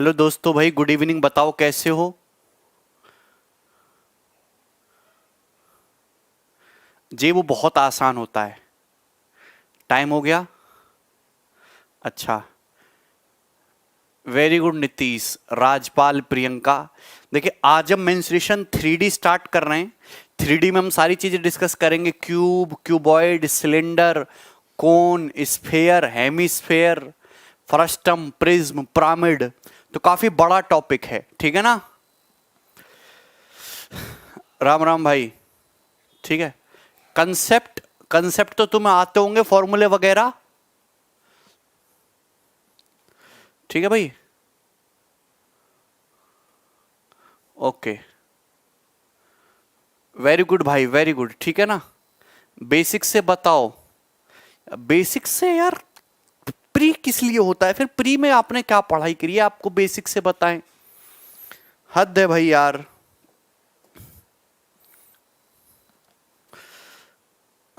Hello दोस्तों, भाई good evening. बताओ कैसे हो? जी वो बहुत आसान होता है। टाइम हो गया। अच्छा, वेरी गुड नीतीश, राजपाल, प्रियंका। देखिए आज हम मेंस्ट्रुएशन 3D स्टार्ट कर रहे हैं। 3D में हम सारी चीजें डिस्कस करेंगे। Cube, cuboid, cylinder, cone, sphere, hemisphere, frustum, prism, pyramid. तो काफी बड़ा टॉपिक है, ठीक है ना? राम राम भाई। ठीक है। कंसेप्ट कंसेप्ट तो तुम्हें आते होंगे, फॉर्मूले वगैरह। ठीक है भाई। ओके, वेरी गुड भाई, वेरी गुड। ठीक है ना? बेसिक से बताओ। बेसिक से यार, प्री किस लिए होता है? फिर प्री में आपने क्या पढ़ाई करी है, आपको बेसिक से बताएं? हद है भाई यार।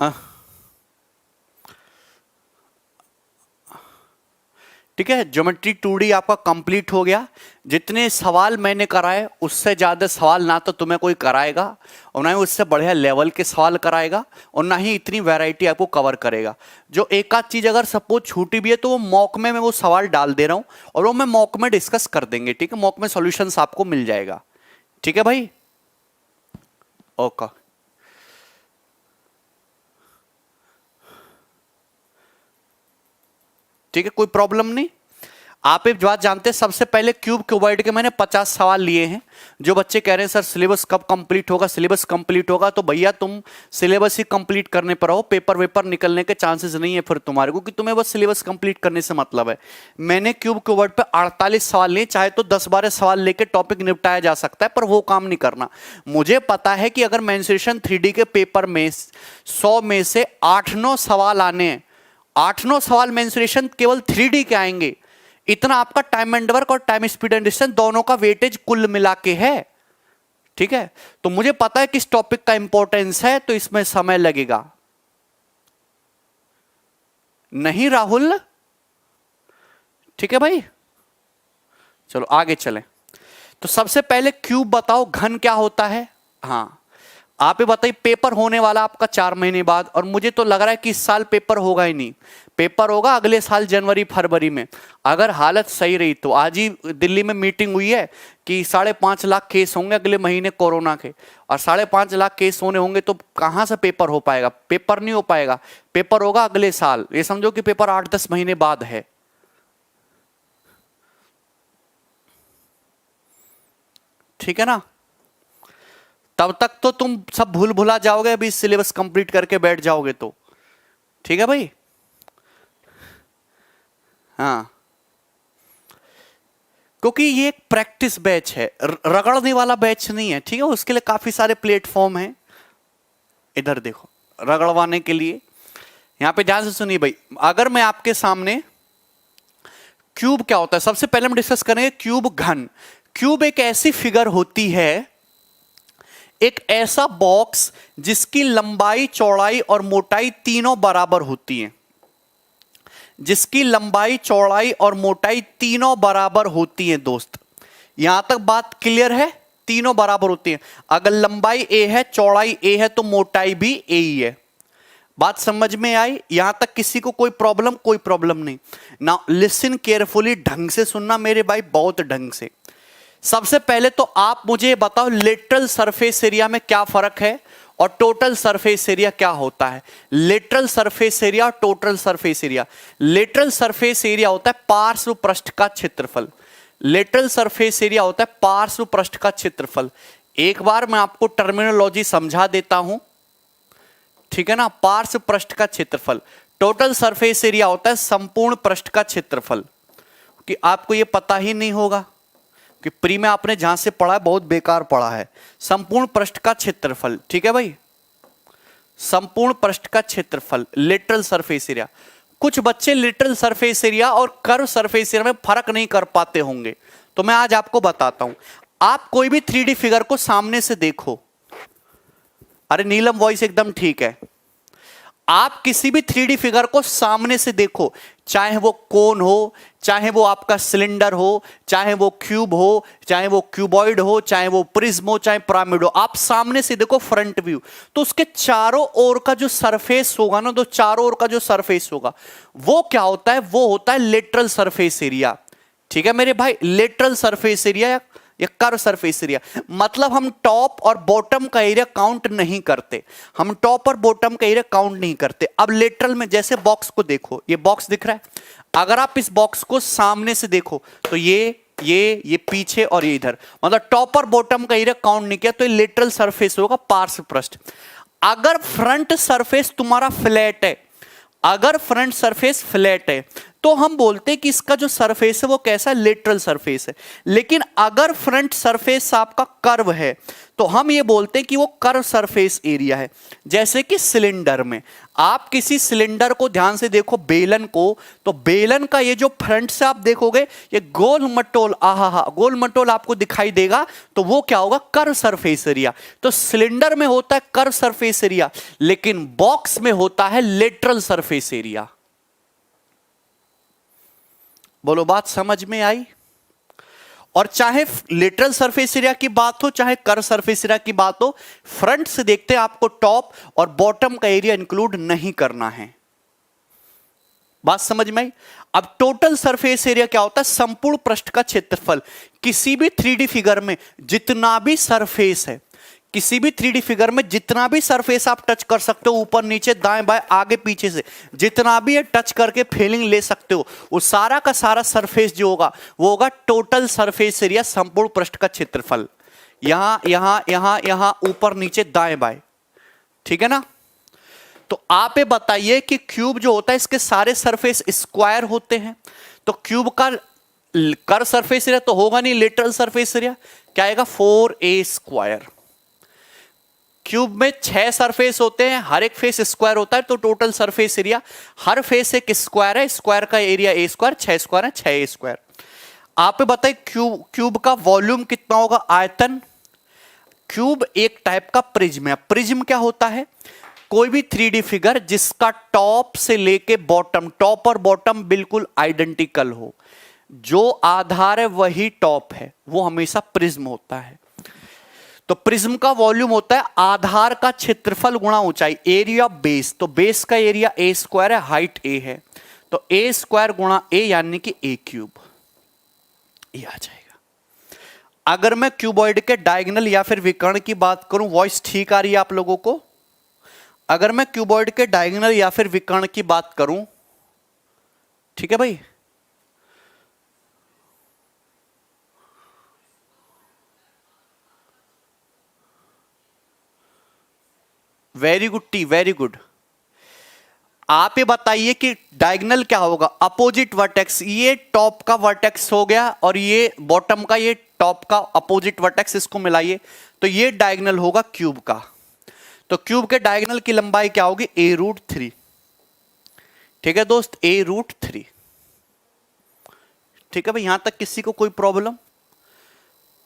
अह, ठीक है। ज्योमेट्री 2D आपका कंप्लीट हो गया। जितने सवाल मैंने कराए उससे ज्यादा सवाल ना तो तुम्हें कोई कराएगा, और ना ही उससे बढ़िया लेवल के सवाल कराएगा, और ना ही इतनी वैरायटी आपको कवर करेगा। जो एक आध चीज अगर सपोज छूटी भी है तो वो मॉक में मैं वो सवाल डाल दे रहा हूं, और वो मैं मॉक में डिस्कस कर देंगे। ठीक है, मॉक में सॉल्यूशंस आपको मिल जाएगा। ठीक है भाई। ओके, ठीक है, कोई प्रॉब्लम नहीं। आप एक बात जानते हैं, सबसे पहले क्यूब क्यूबॉइड के मैंने 50 सवाल लिए हैं। जो बच्चे कह रहे हैं सर सिलेबस कब कंप्लीट होगा, सिलेबस कंप्लीट होगा, तो भैया तुम सिलेबस ही कंप्लीट करने पर रहो। पेपर वेपर निकलने के चांसेस नहीं है फिर तुम्हारे को, कि तुम्हें बस सिलेबस कंप्लीट करने से मतलब है। मैंने क्यूब क्यूबॉइड पे 48 सवाल लिए, चाहे तो 10-12 सवाल लेके टॉपिक निपटाया जा सकता है, पर वो काम नहीं करना। मुझे पता है कि अगर मेंस्ट्रुएशन 3D के पेपर में 100 में से 8-9 सवाल आने हैं, 8-9 सवाल मेंस्ट्रुएशन केवल 3D के आएंगे। इतना आपका टाइम एंड वर्क और टाइम स्पीड एंड डिस्टेंस दोनों का वेटेज कुल मिला के है। ठीक है, तो मुझे पता है किस टॉपिक का इंपॉर्टेंस है, तो इसमें समय लगेगा। नहीं राहुल? ठीक है भाई, चलो आगे चलें। तो सबसे पहले क्यूब बताओ, घन क्या होता है? हाँ, आप ही बताइए। पेपर होने वाला आपका 4 महीने बाद, और मुझे तो लग रहा है कि इस साल पेपर होगा ही नहीं। पेपर होगा अगले साल जनवरी फरवरी में, अगर हालत सही रही तो। आज ही दिल्ली में मीटिंग हुई है कि 5.5 लाख केस होंगे अगले महीने कोरोना के, और 5.5 लाख केस होने होंगे तो कहां से पेपर हो पाएगा? पेपर नहीं हो पाएगा। पेपर होगा अगले साल। ये समझो कि पेपर 8-10 महीने बाद है। ठीक है ना? तब तक तो तुम सब भूल भुला जाओगे, अभी सिलेबस कंप्लीट करके बैठ जाओगे तो। ठीक है भाई। हाँ, क्योंकि ये एक प्रैक्टिस बैच है, रगड़ने वाला बैच नहीं है। ठीक है, उसके लिए काफी सारे प्लेटफॉर्म हैं। इधर देखो, रगड़वाने के लिए। यहां पे ध्यान से सुनिए भाई। अगर मैं आपके सामने, क्यूब क्या होता है सबसे पहले हम डिस्कस करेंगे। क्यूब घन। क्यूब एक ऐसी फिगर होती है, एक ऐसा बॉक्स जिसकी लंबाई, चौड़ाई और मोटाई तीनों बराबर होती है। जिसकी लंबाई, चौड़ाई और मोटाई तीनों बराबर होती है दोस्त। यहां तक बात क्लियर है? तीनों बराबर होती है। अगर लंबाई ए है, चौड़ाई ए है, तो मोटाई भी ए ही है। बात समझ में आई? यहां तक किसी को कोई प्रॉब्लम? कोई प्रॉब्लम नहीं। नाउ लिसन केयरफुली, ढंग से सुनना मेरे भाई, बहुत ढंग से। सबसे पहले तो आप मुझे बताओ, लेटरल सरफेस एरिया में क्या फर्क है और टोटल सरफेस एरिया क्या होता है? लेटरल सरफेस एरिया और total surface area. Lateral surface area होता है पार्श्व पृष्ठ का क्षेत्रफल। लेटरल सरफेस एरिया होता है पार्श्व पृष्ठ का क्षेत्रफल। एक बार मैं आपको टर्मिनोलॉजी समझा देता हूं, ठीक है ना? पार्श्व पृष्ठ का क्षेत्रफल। टोटल सरफेस एरिया होता है संपूर्ण पृष्ठ का क्षेत्रफल। कि आपको यह पता ही नहीं होगा कि प्री में आपने जहां से पढ़ा है बहुत बेकार पढ़ा है। संपूर्ण पृष्ठ का क्षेत्रफल, ठीक है भाई? संपूर्ण पृष्ठ का क्षेत्रफल, लेटरल सरफेस एरिया। कुछ बच्चे लेटरल सरफेस एरिया और कर्व सरफेस एरिया में फर्क नहीं कर पाते होंगे, तो मैं आज आपको बताता हूं। आप कोई भी 3D फिगर को सामने से देखो। अरे नीलम, वॉइस एकदम ठीक है। आप किसी भी 3D फिगर को सामने से देखो, चाहे वो कोन हो, चाहे वो आपका सिलेंडर हो, चाहे वो क्यूब हो, चाहे वो क्यूबॉइड हो, चाहे वो प्रिज्म हो, चाहे पिरामिड हो, आप सामने से देखो फ्रंट व्यू, तो उसके चारों ओर का जो सरफेस होगा ना, तो चारों ओर का जो सरफेस होगा वो क्या होता है, वो होता है लेटरल सरफेस एरिया। ठीक है मेरे भाई, लेटरल सरफेस एरिया या कर्व सरफेस एरिया, मतलब हम टॉप और बॉटम का एरिया काउंट नहीं करते, हम टॉप और बॉटम का एरिया काउंट नहीं करते। अब लेटरल में जैसे बॉक्स को देखो, ये बॉक्स दिख रहा है, अगर आप इस बॉक्स को सामने से देखो तो ये पीछे और ये इधर, मतलब टॉप और बॉटम का एरिया काउंट नहीं किया, तो ये लेटरल सरफेस होगा, पार्श्व पृष्ठ। अगर फ्रंट सरफेस तुम्हारा फ्लैट है, अगर फ्रंट सरफेस फ्लैट है तो हम बोलते हैं कि इसका जो सरफेस है वो कैसा, लेटरल सरफेस है। लेकिन अगर फ्रंट सरफेस आपका कर्व है तो हम ये बोलते हैं कि वो कर्व सरफेस एरिया है। जैसे कि सिलेंडर में, आप किसी सिलेंडर को ध्यान से देखो, बेलन को, तो बेलन का ये जो फ्रंट से आप देखोगे ये गोल मटोल, आहा गोल मटोल आपको दिखाई देगा, तो वो क्या होगा, कर्व सरफेस एरिया। तो सिलेंडर में होता है कर्व सरफेस एरिया, लेकिन बॉक्स में होता है लेटरल सरफेस एरिया। बोलो बात समझ में आई? और चाहे लेटरल सरफेस एरिया की बात हो, चाहे कर्व सरफेस एरिया की बात हो, फ्रंट से देखते हैं आपको टॉप और बॉटम का एरिया इंक्लूड नहीं करना है। बात समझ में आई? अब टोटल सरफेस एरिया क्या होता है, संपूर्ण पृष्ठ का क्षेत्रफल। किसी भी 3D फिगर में जितना भी सरफेस है, किसी भी 3D फिगर में जितना भी सरफेस आप टच कर सकते हो, ऊपर नीचे दाएं बाएं आगे पीछे से जितना भी ये टच करके फीलिंग ले सकते हो, वो सारा का सारा सरफेस जो होगा वो होगा टोटल सरफेस एरिया, संपूर्ण पृष्ठ का क्षेत्रफल। यहां यहां यहां यहां ऊपर नीचे दाएं बाएं, ठीक है ना? तो आप ये बताइए कि क्यूब जो होता है इसके सारे सरफेस स्क्वायर होते हैं, तो क्यूब का कर्व सरफेस एरिया तो होगा नहीं, लेटरल सरफेस एरिया क्या आएगा, 4a स्क्वायर। क्यूब में 6 सरफेस होते हैं, हर एक फेस स्क्वायर होता है, तो टोटल सरफेस एरिया, हर फेस एक स्क्वायर है, स्क्वायर का एरिया a स्क्वायर, 6 स्क्वायर है 6a स्क्वायर। आप बताइए क्यूब का वॉल्यूम कितना होगा, आयतन। क्यूब एक टाइप का प्रिज्म है। प्रिज्म क्या होता है, कोई भी 3D फिगर जिसका टॉप से लेके बॉटम, टॉप और बॉटम बिल्कुल आइडेंटिकल हो, जो आधार है वही टॉप है, वो हमेशा प्रिज्म होता है। तो प्रिज्म का वॉल्यूम होता है आधार का क्षेत्रफल गुणा ऊंचाई, एरिया बेस। तो बेस का एरिया a स्क्वायर है, हाइट a है, तो a स्क्वायर गुणा a यानी कि a क्यूब, ये आ जाएगा। अगर मैं क्यूबॉइड के डायगोनल या फिर विकर्ण की बात करूं, वॉइस ठीक आ रही है आप लोगों को? अगर मैं क्यूबॉइड के डायगोनल या फिर विकर्ण की बात करूं, ठीक है भाई, very good T, very good. आप ये बताइए कि डायगोनल क्या होगा, अपोजिट वर्टेक्स। ये टॉप का वर्टेक्स हो गया और ये बॉटम का, ये टॉप का अपोजिट वर्टेक्स, इसको मिलाइए तो ये डायगोनल होगा क्यूब का। तो क्यूब के डायगोनल की लंबाई क्या होगी, a√3। ठीक है दोस्त, a√3। ठीक है भाई, यहां तक किसी को कोई प्रॉब्लम?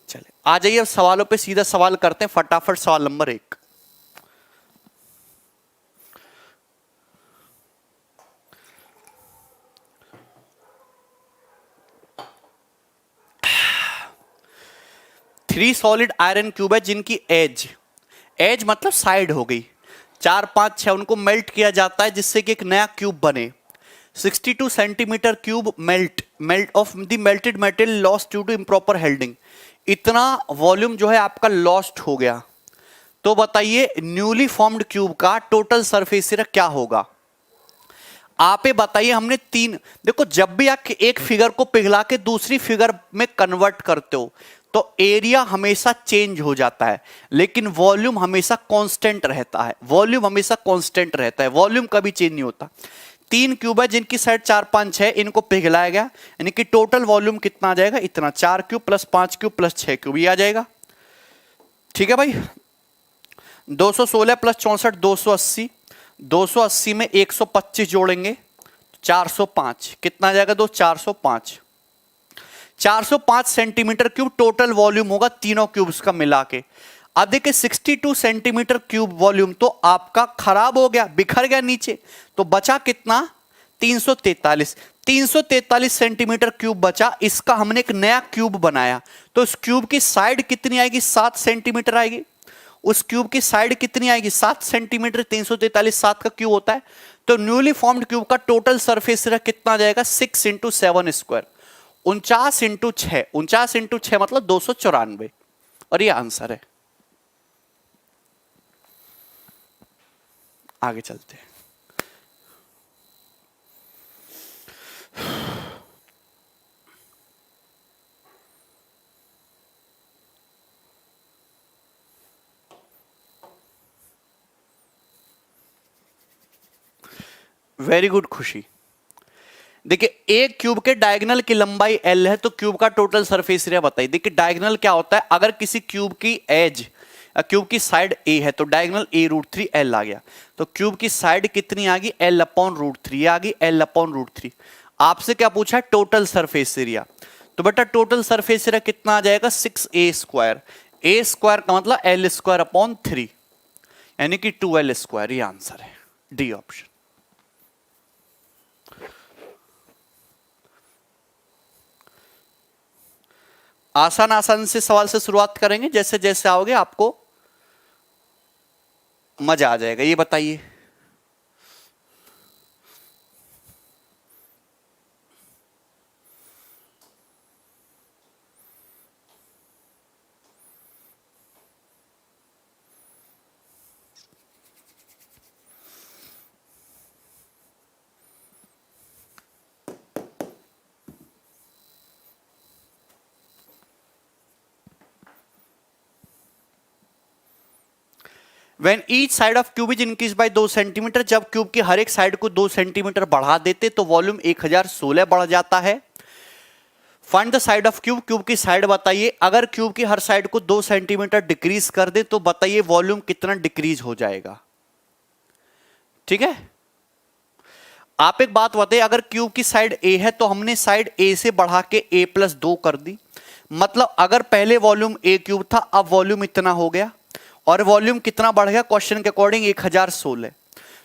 चले आ जाइए अब सवालों पे सीधा सवाल करते हैं फटाफट। सवाल number 1, three solid iron cube है जिनकी एज मतलब साइड हो गई, 4, 5, 6, उनको मेल्ट किया जाता है जिससे कि एक नया क्यूब बने। 62 centimetre cube melt of the melted material lost due to improper holding. इतना वॉल्यूम जो है आपका लॉस्ट हो गया। तो बताइए न्यूली फॉर्म्ड क्यूब का टोटल सरफेस एरिया क्या होगा? आप ये बताइए। हमने 3, देखो जब भी आप एक फिगर को पिघला के दूसरी फिगर में कन्वर्ट करते हो तो एरिया हमेशा चेंज हो जाता है, लेकिन वॉल्यूम हमेशा कांस्टेंट रहता है। वॉल्यूम हमेशा कांस्टेंट रहता है, वॉल्यूम कभी चेंज नहीं होता। 3 क्यूब है जिनकी साइड 4, 5, 6, इनको पिघलाया गया, यानी कि टोटल वॉल्यूम कितना आ जाएगा, इतना। 4 cube plus 5 cube plus 6 cube, ये आ जाएगा। ठीक है भाई, 216 प्लस 64 280, 280 में 125 जोड़ेंगे 405, कितना आ जाएगा दोस्त, 405। 405 सेंटीमीटर क्यूब टोटल वॉल्यूम होगा तीनों क्यूब्स का मिला के। अब देखिए 62 सेंटीमीटर क्यूब वॉल्यूम तो आपका खराब हो गया, बिखर गया नीचे, तो बचा कितना 343 343 सेंटीमीटर क्यूब बचा। इसका हमने एक नया क्यूब बनाया, तो इस क्यूब की साइड कितनी आएगी 7 सेंटीमीटर आएगी। उस क्यूब की साइड कितनी आएगी 7 सेंटीमीटर, 343 7 का क्यूब होता है। तो न्यूली फॉर्म्ड क्यूब का टोटल सरफेस एरिया कितना आ जाएगा 6 इंटू 7 स्क्वायर, 49 इंटू 6, 49 इंटू 6 मतलब 294, और ये आंसर है। आगे चलते हैं। वेरी गुड खुशी। देखिए एक क्यूब के डायगोनल की लंबाई L है, तो क्यूब का टोटल सरफेस एरिया बताइए। देखिए डायगोनल क्या होता है, अगर किसी क्यूब की एज, क्यूब की साइड A है तो डायगोनल A√3 L आ गया, तो क्यूब की साइड कितनी आ गई L/√3 आ गई, L/√3। आपसे क्या पूछा टोटल सरफेस एरिया, तो बेटा टोटल सरफेस एरिया कितना आ जाएगा 6a²। a² का मतलब L²/3 यानी कि 2L², ये आंसर है, डी ऑप्शन। आसान आसान से सवाल से शुरुआत करेंगे, जैसे जैसे आओगे आपको मजा आ जाएगा। ये बताइए When each side of cube is increased by 2 centimetre, जब क्यूब की हर एक साइड को 2 सेंटीमीटर बढ़ा देते तो वॉल्यूम 1016 बढ़ जाता है। Find the side of cube, cube की साइड बताइए। अगर क्यूब की हर साइड को 2 सेंटीमीटर डिक्रीज कर दे तो बताइए वॉल्यूम कितना डिक्रीज हो जाएगा। ठीक है, आप एक बात बताइए, अगर क्यूब की साइड A है तो हमने साइड A से बढ़ा के A+2 कर दी, मतलब अगर पहले वॉल्यूम A क्यूब था, अब वॉल्यूम इतना हो गया, और वॉल्यूम कितना बढ़ गया क्वेश्चन के अकॉर्डिंग 1016।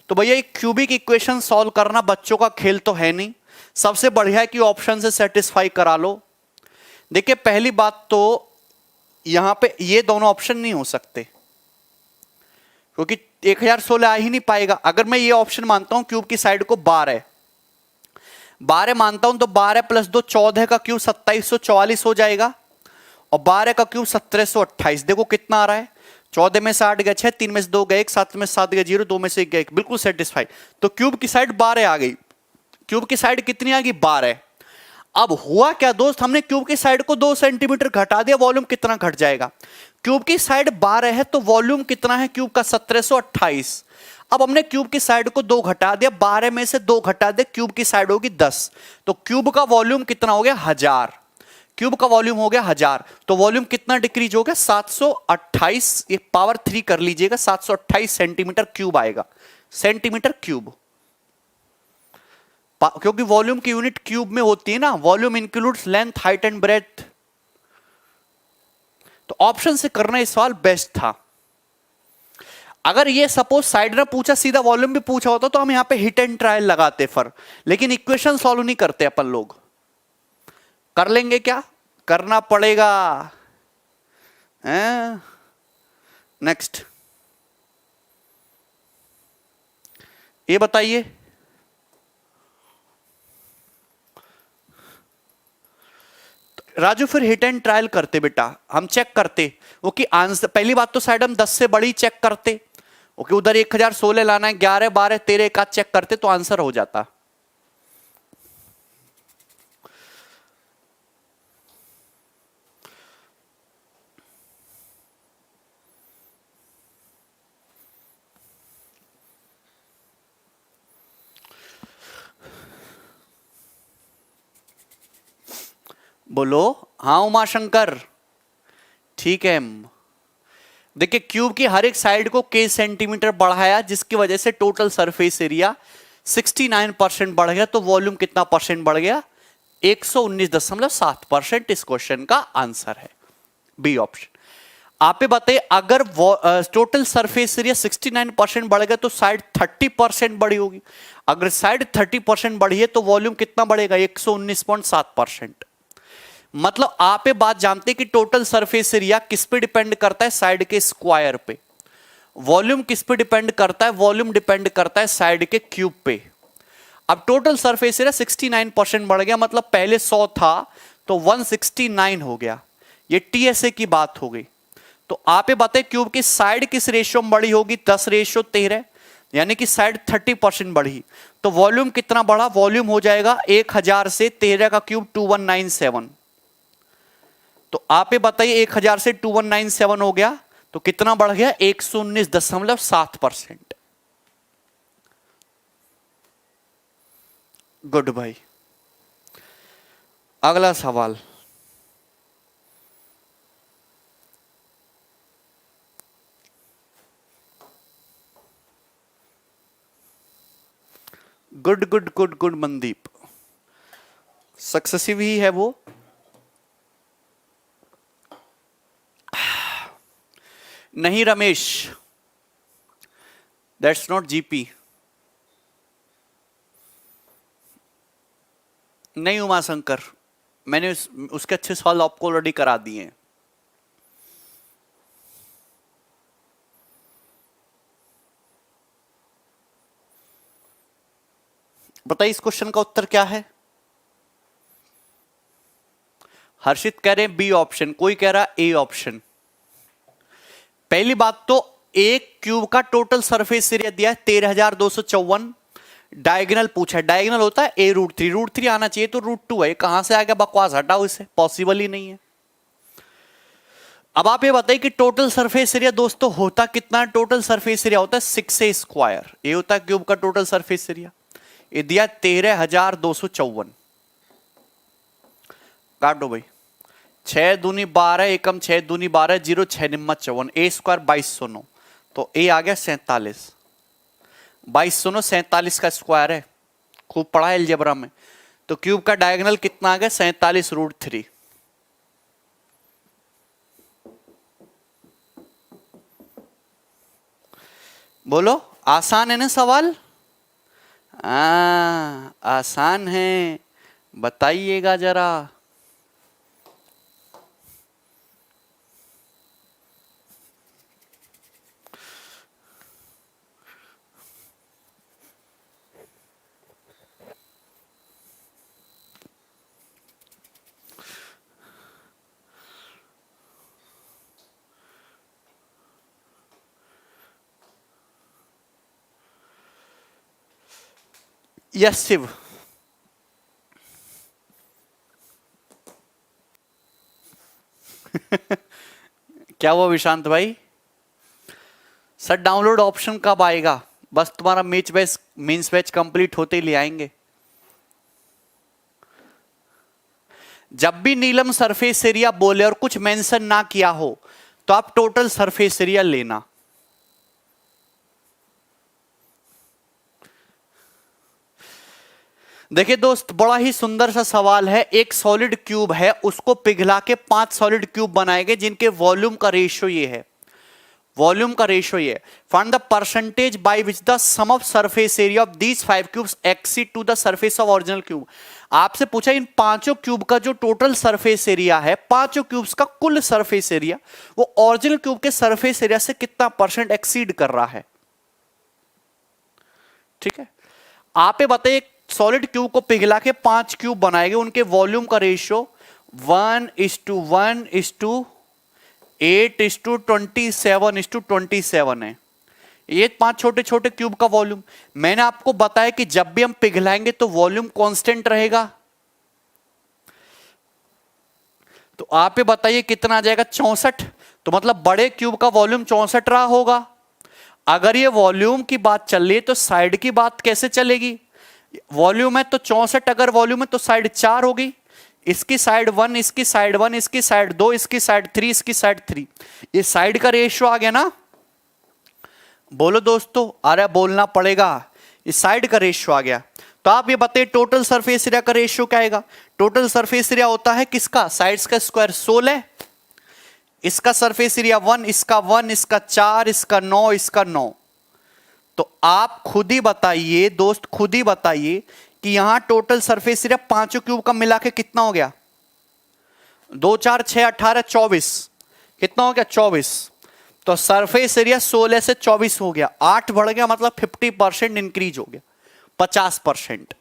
तो भैया एक क्यूबिक इक्वेशन सॉल्व करना बच्चों का खेल तो है नहीं, सबसे बढ़िया है कि ऑप्शन से सेटिस्फाई करा लो। देखिए पहली बात तो यहां पे ये दोनों ऑप्शन नहीं हो सकते, क्योंकि 1016 आ ही नहीं पाएगा। अगर मैं ये ऑप्शन मानता हूं क्यूब की साइड को 12 मानता हूं, तो 12 + 2 14 का क्यूब 2744 हो जाएगा, और 12 का क्यूब 1728। देखो कितना आ रहा है, 14 में से 8 गए 6, 3 में से 2 गए 1, 7 में से 7 गए 0, 2 में से 1 गए 1, बिल्कुल सेटिस्फाई। तो क्यूब की साइड 12 आ गई, क्यूब की साइड कितनी आ गई 12। अब हुआ क्या दोस्त, हमने क्यूब की साइड को 2 सेंटीमीटर घटा दिया, वॉल्यूम कितना घट जाएगा। क्यूब की साइड 12 है तो वॉल्यूम कितना है क्यूब का 1728। अब हमने क्यूब की साइड को 2 घटा दिया, 12 में से 2 घटा दे, क्यूब की साइड होगी 10, तो क्यूब का वॉल्यूम कितना हो गया 1000। क्यूब का वॉल्यूम हो गया 1000, तो वॉल्यूम कितना डिक्रीज हो गया 728, ये पावर 3 कर लीजिएगा, 728 सेंटीमीटर क्यूब आएगा, सेंटीमीटर क्यूब, क्योंकि वॉल्यूम की यूनिट क्यूब में होती है ना, volume includes length height and breadth. तो ऑप्शन से करना इस सवाल बेस्ट था। अगर ये सपोज साइड ने पूछा, सीधा वॉल्यूम भी पूछा होता तो हम यहां पे हिट एंड ट्रायल लगाते फर, लेकिन इक्वेशन सॉल्व नहीं करते अपन लोग। कर लेंगे क्या, करना पड़ेगा। नेक्स्ट ये बताइए, राजू फिर हिट एंड ट्रायल करते बेटा, हम चेक करते वो कि आंसर। पहली बात तो साइड हम 10 से बड़ी चेक करते, ओके उधर 1016 लाना है, 11 12 13 एक आध चेक करते तो आंसर हो जाता। बोलो हाँ उमाशंकर, ठीक है। देखिए क्यूब की हर एक साइड को k सेंटीमीटर बढ़ाया, जिसकी वजह से टोटल सरफेस एरिया 69% बढ़ गया, तो वॉल्यूम कितना परसेंट बढ़ गया 119.7%। इस क्वेश्चन का आंसर है बी ऑप्शन। आप ही बताइए, अगर टोटल सरफेस एरिया 69% बढ़ गया तो साइड 30% बढ़ी होगी। अगर साइड 30% बढ़ी है तो वॉल्यूम कितना बढ़ेगा? 119.7%। मतलब आप ये बात जानते हैं कि टोटल सरफेस एरिया किस पे डिपेंड करता है? साइड के स्क्वायर पे। वॉल्यूम किस पे डिपेंड करता है? वॉल्यूम डिपेंड करता है साइड के क्यूब पे। अब टोटल सरफेस एरिया 69% बढ़ गया, मतलब पहले 100 था तो 169 हो गया। ये टीएसए की बात हो गई। तो आप ये बताइए क्यूब की साइड किस रेशियो में बड़ी होगी? 10:13, यानी कि साइड 30% बढ़ी। तो वॉल्यूम कितना बढ़ा? वॉल्यूम हो जाएगा 1000 से 13 का क्यूब 2197। तो आप ये बताइए 1000 से 2197 हो गया तो कितना बढ़ गया? 119.7%। गुड भाई। अगला सवाल, good good good good Mandeep, successive ही है वो। नहीं रमेश, दैट्स नॉट जीपी। नहीं उमाशंकर, मैंने उसके अच्छे सवाल आपको ऑलरेडी करा दिए हैं। बताइए इस क्वेश्चन का उत्तर क्या है? हर्षित कह रहे हैं बी ऑप्शन, कोई कह रहा ए ऑप्शन। पहली बात तो एक क्यूब का टोटल सरफेस एरिया दिया है 13,254। डायगोनल पूछा है, डायगोनल होता है a√3, √3 आना चाहिए तो √2 है। कहां से आ गया? बकवास, हटाओ इसे, पॉसिबल ही नहीं है। अब आप ये बताइए कि टोटल सरफेस एरिया दोस्तों होता कितना? टोटल सरफेस एरिया होता है 6a²। ये होता है क्यूब का टोटल सरफेस एरिया। ये दिया 13,254। काटो भाई, 6 दूनी 12, एकम 6 दूनी 12, 0 6 निम्मा 54, a² 2209। तो a आ गया 47। 2209 47 का स्क्वायर है, खूब पढ़ा है अलजेब्रा में। तो क्यूब का डायगोनल कितना आ गया? 47√3। बोलो, आसान है ना सवाल? आसान है, बताइएगा जरा। यस शिव। क्या हुआ विशांत भाई? सर डाउनलोड ऑप्शन कब आएगा? बस तुम्हारा मेंस बैच कंप्लीट होते ही ले आएंगे। जब भी नीलम सरफेस एरिया बोले और कुछ मेंशन ना किया हो तो आप टोटल सरफेस एरिया लेना। देखिए दोस्त, बड़ा ही सुंदर सा सवाल है। एक सॉलिड क्यूब है, उसको पिघला के 5 सॉलिड क्यूब बनाए गए जिनके वॉल्यूम का रेशियो ये है। वॉल्यूम का रेशियो ये है। Find the percentage by which the sum of surface area of these 5 cubes exceed to the surface of original cube. आपसे पूछा इन पांचों क्यूब का जो टोटल सरफेस एरिया है, पांचों क्यूब्स का कुल सरफेस एरिया, वो ओरिजिनल क्यूब के सरफेस एरिया से कितना परसेंट एक्सीड कर रहा है। ठीक है, आप ये बताइए सॉलिड क्यूब को पिघला के 5 क्यूब बनाएंगे, उनके वॉल्यूम का रेशियो 1:1:8:27:27 है। ये 5 छोटे छोटे क्यूब का वॉल्यूम। मैंने आपको बताया कि जब भी हम पिघलाएंगे तो वॉल्यूम कांस्टेंट रहेगा। तो आप ये बताइए कितना आ जाएगा? 64। तो मतलब बड़े क्यूब का वॉल्यूम 64 रहा होगा। अगर ये वॉल्यूम की बात चल रही है तो साइड की बात कैसे चलेगी? वॉल्यूम है तो 64, अगर वॉल्यूम है तो साइड 4 होगी। इसकी साइड 1, इसकी साइड 1, इसकी साइड 2, इसकी साइड 3, इसकी साइड 3। ये साइड का रेशियो आ गया ना? बोलो दोस्तों, अरे बोलना पड़ेगा। ये साइड का रेशियो आ गया। तो आप ये बताइए टोटल सरफेस एरिया का रेशियो क्या आएगा? टोटल सरफेस एरिया होता है किसका? साइड्स का स्क्वायर 16। इसका सरफेस एरिया 1, इसका 1, इसका 4, इसका 9, इसका 9। तो आप खुद ही बताइए दोस्त, खुद ही बताइए कि यहां टोटल सरफेस एरिया पांचों क्यूब का मिला के कितना हो गया? 2 4 6 18 24। कितना हो गया? 24। तो सरफेस एरिया 16 से 24 हो गया, 8 बढ़ गया, मतलब 50% इंक्रीज हो गया, 50%।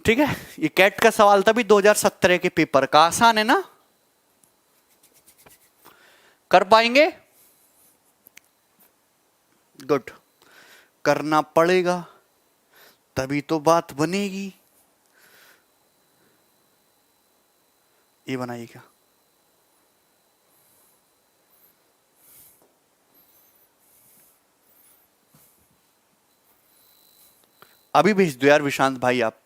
ठीक है, ये कैट का सवाल था भी 2017 के पेपर का, आसान है ना? कर पाएंगे? गुड, करना पड़ेगा तभी तो बात बनेगी। ये बनाइए क्या? अभी भेज दो यार विशांत भाई आप।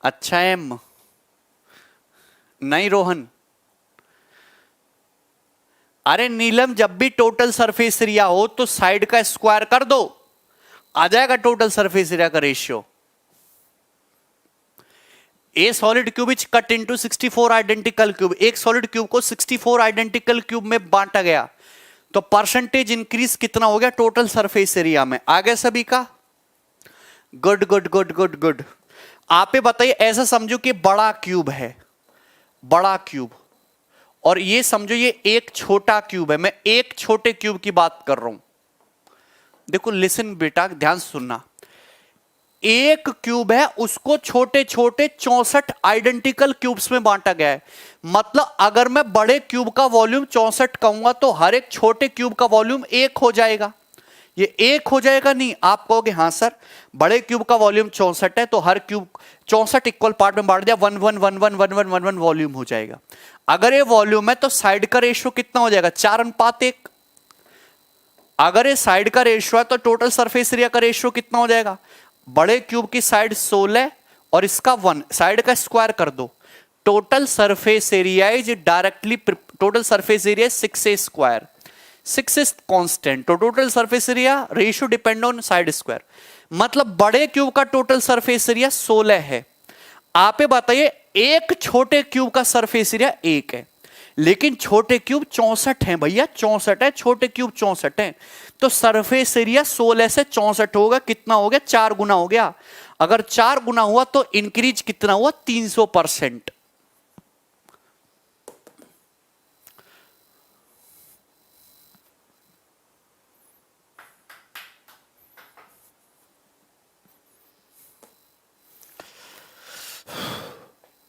अच्छा एम, नहीं रोहन। अरे नीलम, जब भी टोटल सरफेस एरिया हो तो साइड का स्क्वायर कर दो, आ जाएगा टोटल सरफेस एरिया का ratio. A solid cube is cut into 64 identical cube. एक सॉलिड क्यूब को 64 आइडेंटिकल क्यूब में बांटा गया, तो परसेंटेज इंक्रीज कितना हो गया टोटल सरफेस एरिया में? आ गया सभी का? Good good good good good. आप ही बताइए, ऐसा समझो कि बड़ा क्यूब है, बड़ा क्यूब, और ये समझो ये एक छोटा क्यूब है। मैं एक छोटे क्यूब की बात कर रहा हूं। देखो लिसन बेटा, ध्यान से सुनना। एक क्यूब है, उसको छोटे छोटे 64 आइडेंटिकल क्यूब्स में बांटा गया है। मतलब अगर मैं बड़े क्यूब का वॉल्यूम 64 कहूंगा तो हर एक छोटे क्यूब का वॉल्यूम 1 हो जाएगा। ये 1 हो जाएगा? नहीं, आप कहोगे हाँ सर, बड़े क्यूब का वॉल्यूम 64 है तो हर क्यूब 64 इक्वल पार्ट में बांट दिया, 1 1 1 1 1 1 1 1 वॉल्यूम हो जाएगा। अगर ये वॉल्यूम है तो साइड का रेशियो कितना हो जाएगा? 4:1। अगर ये साइड का रेशियो है तो टोटल सरफेस एरिया का रेशियो कितना हो जाएगा? बड़े क्यूब की साइड 16 और इसका 1, साइड का स्क्वायर कर दो, total surface area is directly, total surface area 6a square, 6 is constant, तो total surface area ratio depend on side square. मतलब बड़े क्यूब का टोटल सरफेस एरिया 16 है। आप ये बताइए, एक छोटे क्यूब का सरफेस एरिया 1 है, लेकिन छोटे क्यूब 64 हैं भैया, 64 है, छोटे क्यूब 64 हैं, तो सरफेस एरिया 16 से 64 होगा, कितना हो गया? 4 गुना हो गया। अगर 4 गुना हुआ तो इंक्रीज कितना हुआ? 300%।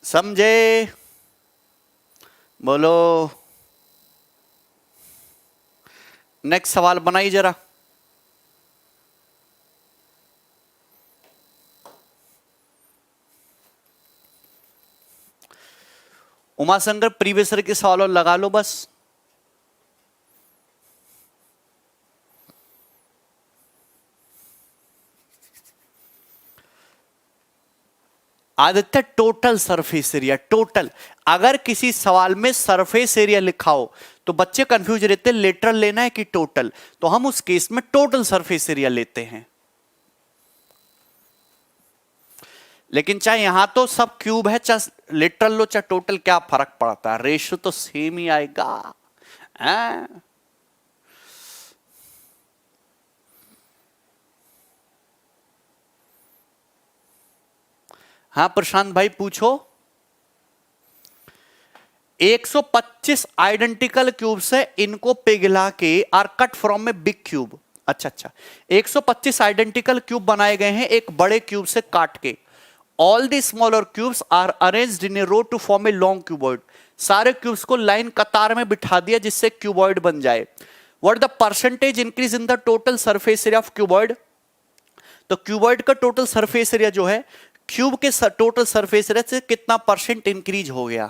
समझे? बोलो। नेक्स्ट सवाल बनाइए जरा। उमाशंकर, प्रीवियस ईयर के सवाल और लगा लो बस। Aditya, total surface area, total. अगर किसी सवाल में सरफेस एरिया लिखा हो तो बच्चे कंफ्यूज रहते हैं लेटरल लेना है कि टोटल, तो हम उस केस में टोटल सरफेस एरिया लेते हैं। लेकिन चाहे यहां तो सब क्यूब है, चाहे लिटरल लो चाहे टोटल, क्या फर्क पड़ता है? रेशियो तो सेम ही आएगा। हाँ प्रशांत भाई पूछो। 125 आइडेंटिकल क्यूब से इनको पिघला के are cut from a big cube. अच्छा अच्छा, 125 आइडेंटिकल क्यूब बनाए गए हैं एक बड़े क्यूब से काट के। All the smaller cubes are arranged in a row to form a long cuboid. सारे क्यूब्स को लाइन कतार में बिठा दिया जिससे क्यूबॉइड बन जाए। What the percentage increase in the total surface area of cuboid? तो क्यूबॉइड का टोटल सरफेस एरिया जो है, क्यूब के टोटल सरफेस एरिया से कितना परसेंट इंक्रीज हो गया?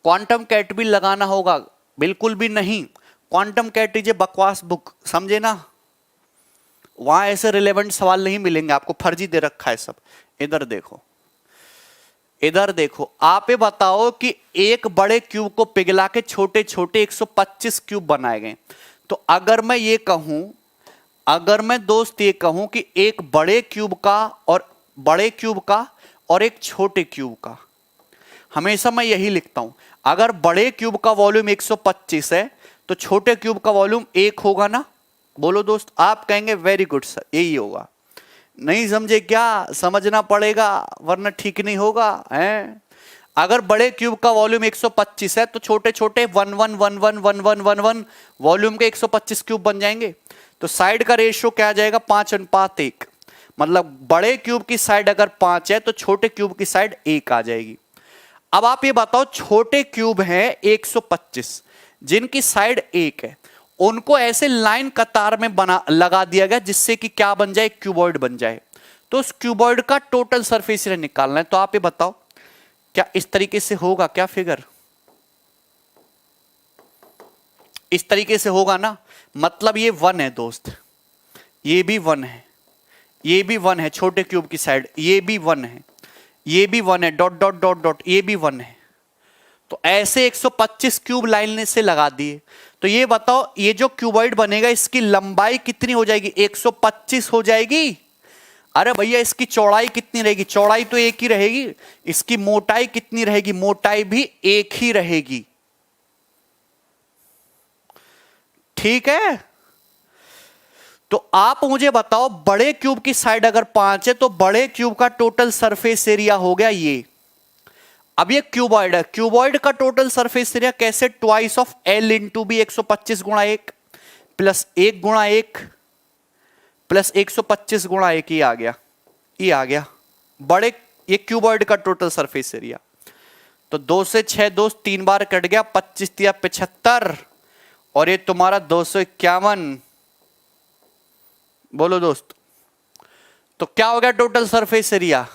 क्वांटम कैट भी लगाना होगा? बिल्कुल भी नहीं, क्वांटम कैट इज ए बकवास बुक, समझे ना? वहां ऐसे रिलेवेंट सवाल नहीं मिलेंगे आपको, फर्जी दे रखा है सब। इधर देखो, इधर देखो, आप ये बताओ कि एक बड़े क्यूब को पिघला के छोटे छोटे 125 क्यूब बनाए गए। तो अगर मैं ये कहूं, अगर मैं दोस्त ये कहूं कि एक बड़े क्यूब का और एक छोटे क्यूब का, हमेशा मैं यही लिखता हूं, अगर बड़े क्यूब का वॉल्यूम 125 है तो छोटे क्यूब का वॉल्यूम 1 होगा ना। बोलो दोस्त, आप कहेंगे वेरी गुड सर, यही होगा। नहीं समझे क्या? समझना पड़ेगा वरना ठीक नहीं होगा हैं। अगर बड़े क्यूब का वॉल्यूम 125 है तो छोटे छोटे 1 1 1 1 1 1 1 1 वॉल्यूम के 125 क्यूब बन जाएंगे। तो साइड का रेशियो क्या आ जाएगा? 5:1। मतलब बड़े क्यूब की साइड अगर 5 है तो छोटे क्यूब की साइड 1 आ जाएगी। अब आप ये बताओ, छोटे क्यूब हैं 125 जिनकी साइड 1 है, उनको ऐसे लाइन कतार में बना लगा दिया गया जिससे कि क्या बन जाए? क्यूबॉइड बन जाए। तो उस क्यूबॉइड का टोटल सरफेस एरिया निकालना है। तो आप ये बताओ क्या इस तरीके से होगा क्या फिगर? इस तरीके से होगा ना। मतलब ये 1 है दोस्त, ये भी 1 है, ये भी 1 है, छोटे क्यूब की साइड ये भी 1 है, ये भी 1 है, डॉट डॉट डॉट डॉट, ये भी 1 है। तो ऐसे 125 क्यूब लाइन से लगा दिए। तो ये बताओ, ये जो क्यूबॉइड बनेगा इसकी लंबाई कितनी हो जाएगी? 125 हो जाएगी। अरे भैया इसकी चौड़ाई कितनी रहेगी? चौड़ाई तो एक ही रहेगी। इसकी मोटाई कितनी रहेगी? मोटाई भी एक ही रहेगी। ठीक है। तो आप मुझे बताओ, बड़े क्यूब की साइड अगर 5 है तो बड़े क्यूब का टोटल सरफेस एरिया हो गया ये। अब ये क्यूबॉइड है, क्यूबॉइड का टोटल सरफेस एरिया कैसे? Twice of L into B, 125 गुणा 1 प्लस 1 गुणा 1 प्लस 125 गुणा 1, ये आ गया, ये आ गया बड़े, ये क्यूबॉइड का टोटल सरफेस एरिया। तो 2 से 6 दोस्त 3 बार कट गया, 25 या 75 और ये तुम्हारा 251। बोलो दोस्त, तो क्या हो गया टोटल सरफेस एरिया?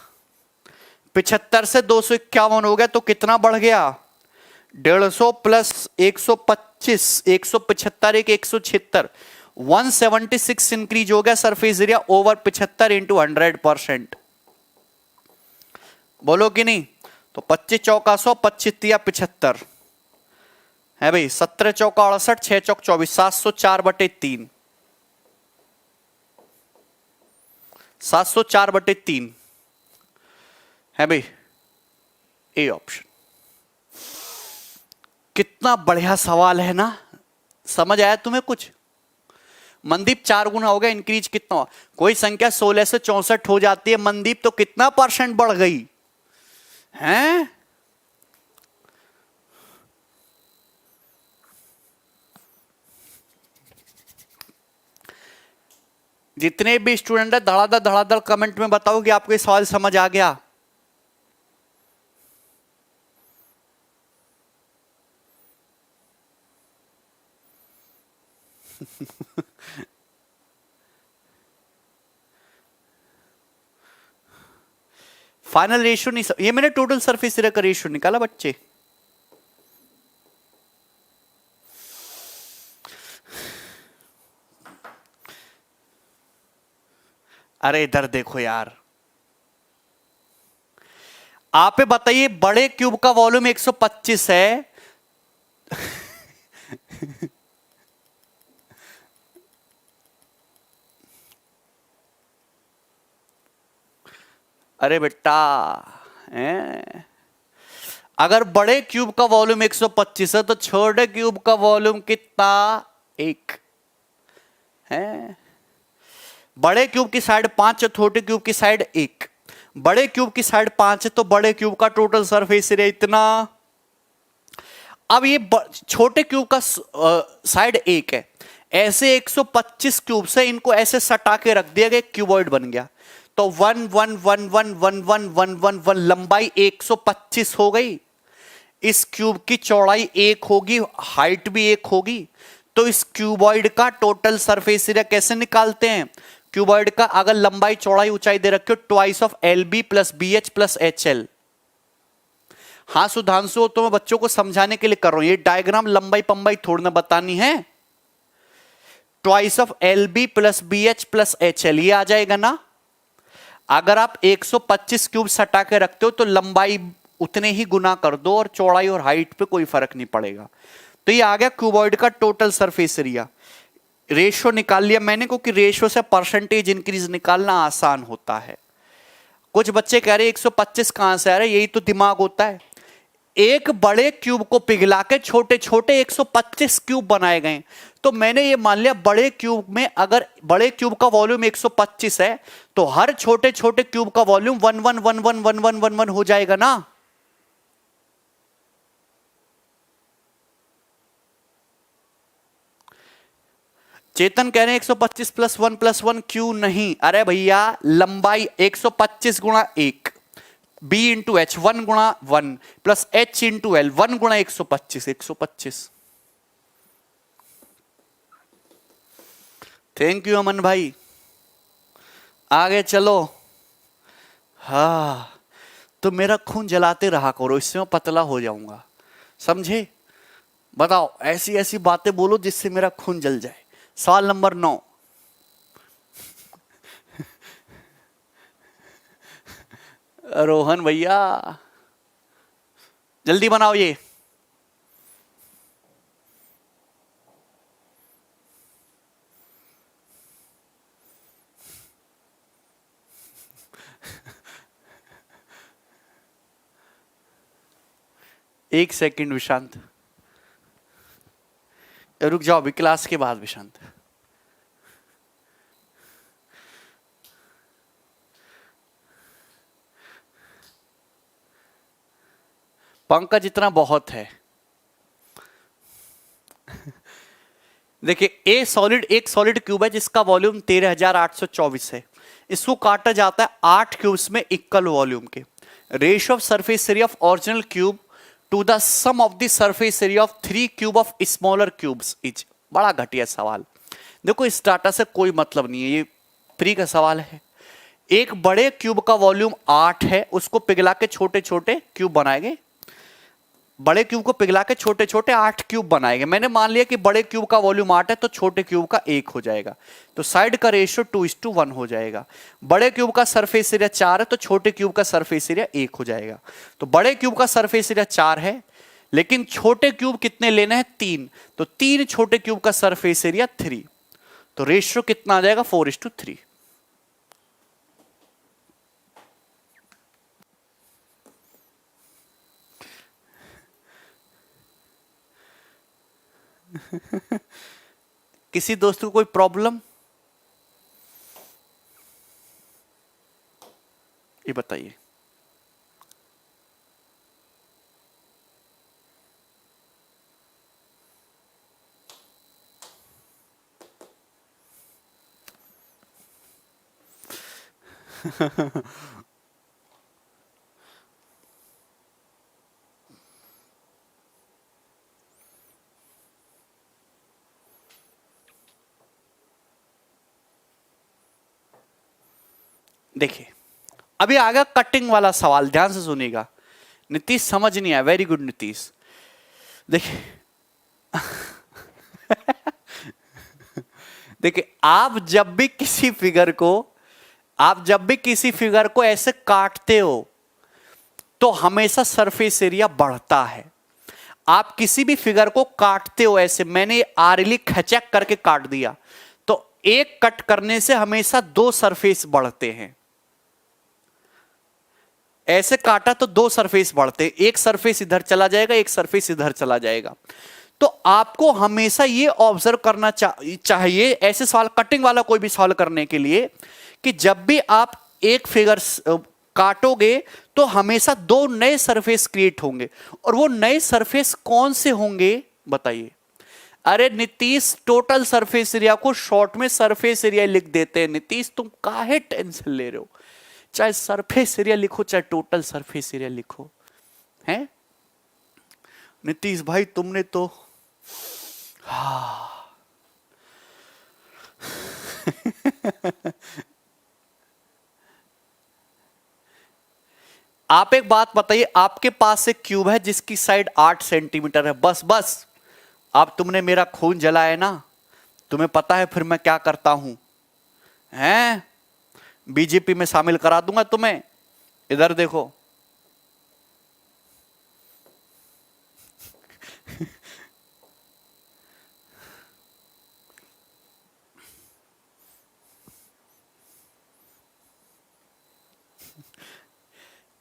75 से 251 हो गया तो कितना बढ़ गया? 150 प्लस 125, 175 एक 176, 176 इंक्रीज हो गया सरफेस एरिया ओवर 75 इंटू 100%। बोलो कि नहीं? तो 25 चौका 100, 25 या 75 है भाई, 17 चौका 68, 6 चौक 24, 704/3, 704/3 है भाई, ए ऑप्शन। कितना बढ़िया सवाल है ना? समझ आया तुम्हें कुछ? मनदीप 4 गुना हो गया, इंक्रीज कितना हुआ? कोई संख्या 16 से 64 हो जाती है मनदीप, तो कितना % बढ़ गई हैं? जितने भी स्टूडेंट है धड़ाधड़ कमेंट में बताओ कि आपको ये सवाल समझ आ गया। फाइनल रेशियो नहीं, ये मैंने टोटल सरफेस एरिया का रेशियो निकाला बच्चे। अरे इधर देखो यार, आप बताइए बड़े क्यूब का वॉल्यूम 125 है अरे बेटा, अगर बड़े क्यूब का वॉल्यूम 125 है तो छोटे क्यूब का वॉल्यूम कितना? 1 है। बड़े क्यूब की साइड 5 है, छोटे क्यूब की साइड 1। बड़े क्यूब की साइड 5 है तो बड़े क्यूब का टोटल सरफेस एरिया इतना। अब ये छोटे क्यूब का साइड 1 है, ऐसे 125 क्यूब से इनको ऐसे सटा के रख दिया गया, क्यूबॉइड बन गया। तो 1 1 1 1 1 1 1 1 1 लंबाई 125 हो गई। इस क्यूब की चौड़ाई 1 होगी, हाइट भी 1 होगी। तो इस क्यूबॉइड का टोटल सरफेस एरिया कैसे निकालते हैं? क्यूबॉइड का अगर लंबाई चौड़ाई ऊंचाई दे रखी हो, twice of L B plus B H plus H L. हाँ सुधांशु, तो मैं बच्चों को समझाने के लिए कर रहा हूं, ये डायग्राम लंबाई पंबाई थोड़ी ना बतानी है। Twice of L B plus B H plus H L, ये आ जाएगा ना। अगर आप 125 क्यूब सटा के रखते हो तो लंबाई उतने ही गुना कर दो और चौड़ाई और हाइट पे कोई फर्क नहीं पड़ेगा। तो ये आ गया क्यूबॉइड का टोटल सरफेस एरिया। रेशो निकाल लिया मैंने, क्योंकि रेशो से परसेंटेज इंक्रीज निकालना आसान होता है। कुछ बच्चे कह रहे 125 कहां से आ रहे, यही तो दिमाग होता है। एक बड़े क्यूब को पिघला के छोटे छोटे 125 क्यूब बनाए गए। तो मैंने ये मान लिया बड़े क्यूब में, अगर बड़े क्यूब का वॉल्यूम 125 है तो हर छोटे छोटे क्यूब का वॉल्यूम 11111111 हो जाएगा ना। चेतन कह रहे हैं 125 प्लस वन क्यू नहीं, अरे भैया लंबाई 125 गुणा 1 बी इंटू एच 1 गुणा 1 प्लस एच इंटू एल 1 गुणा 125। थैंक यू अमन भाई, आगे चलो। हाँ तो मेरा खून जलाते रहा करो, इससे मैं पतला हो जाऊंगा, समझे। बताओ ऐसी ऐसी बातें बोलो जिससे मेरा खून जल जाए। सवाल नंबर 9, रोहन भैया जल्दी बनाओ ये। एक सेकंड विशांत, रुक जाओ अभी क्लास के बाद विशांत। पंकज इतना बहुत है। देखिए ए सॉलिड, एक सॉलिड क्यूब है जिसका वॉल्यूम 13,824 है। इसको काटा जाता है 8 क्यूब्स में इक्वल वॉल्यूम के। Ratio of surface area of original cube to the sum of the surface area of 3 cube of smaller cubes is. बड़ा घटिया सवाल। देखो इस डाटा से कोई मतलब नहीं है, ये फ्री का सवाल है। एक बड़े क्यूब का वॉल्यूम 8 है, उसको पिघला के छोटे छोटे क्यूब बनाएंगे। बड़े क्यूब को पिघला के छोटे छोटे 8 क्यूब बनाएंगे। मैंने मान लिया कि बड़े क्यूब का वॉल्यूम 8 है तो छोटे क्यूब का 1 हो जाएगा, तो साइड का रेशियो 2:1 हो जाएगा। बड़े क्यूब का सरफेस एरिया 4 है तो छोटे क्यूब का सरफेस एरिया 1 हो जाएगा। तो बड़े क्यूब का सरफेस एरिया 4 है, लेकिन छोटे क्यूब कितने लेने हैं 3, तो 3 छोटे क्यूब का सरफेस एरिया 3, तो रेशियो कितना आ जाएगा 4:3। किसी दोस्त को कोई प्रॉब्लम, ये बताइए। देखिए अभी आ गया कटिंग वाला सवाल, ध्यान से सुनिएगा। नीतीश समझ नहीं आया, वेरी गुड नीतीश। देखिए देखिए आप जब भी किसी फिगर को ऐसे काटते हो तो हमेशा सरफेस एरिया बढ़ता है। आप किसी भी फिगर को काटते हो ऐसे, मैंने आरली खचक करके काट दिया, तो एक कट करने से हमेशा 2 सरफेस बढ़ते हैं। ऐसे काटा तो 2 सरफेस बढ़ते, एक सरफेस इधर चला जाएगा, एक सरफेस इधर चला जाएगा। तो आपको हमेशा ये ऑब्जर्व करना चाहिए ऐसे सवाल, कटिंग वाला कोई भी सवाल करने के लिए, कि जब भी आप एक फिगर काटोगे तो हमेशा 2 नए सरफेस क्रिएट होंगे। और वो नए सरफेस कौन से होंगे बताइए। अरे नीतीश टोटल सरफेस एरिया को शॉर्ट में सरफेस एरिया लिख देते हैं। नीतीश तुम काहे टेंशन ले रहे हो, चाहे सरफेस एरिया लिखो चाहे टोटल सरफेस एरिया लिखो, हैं नीतीश भाई तुमने तो आप एक बात बताइए, आपके पास एक क्यूब है जिसकी साइड 8 सेंटीमीटर है, बस अब तुमने मेरा खून जलाया ना, तुम्हें पता है फिर मैं क्या करता हूं, हैं? बीजेपी में शामिल करा दूंगा तुम्हें। इधर देखो,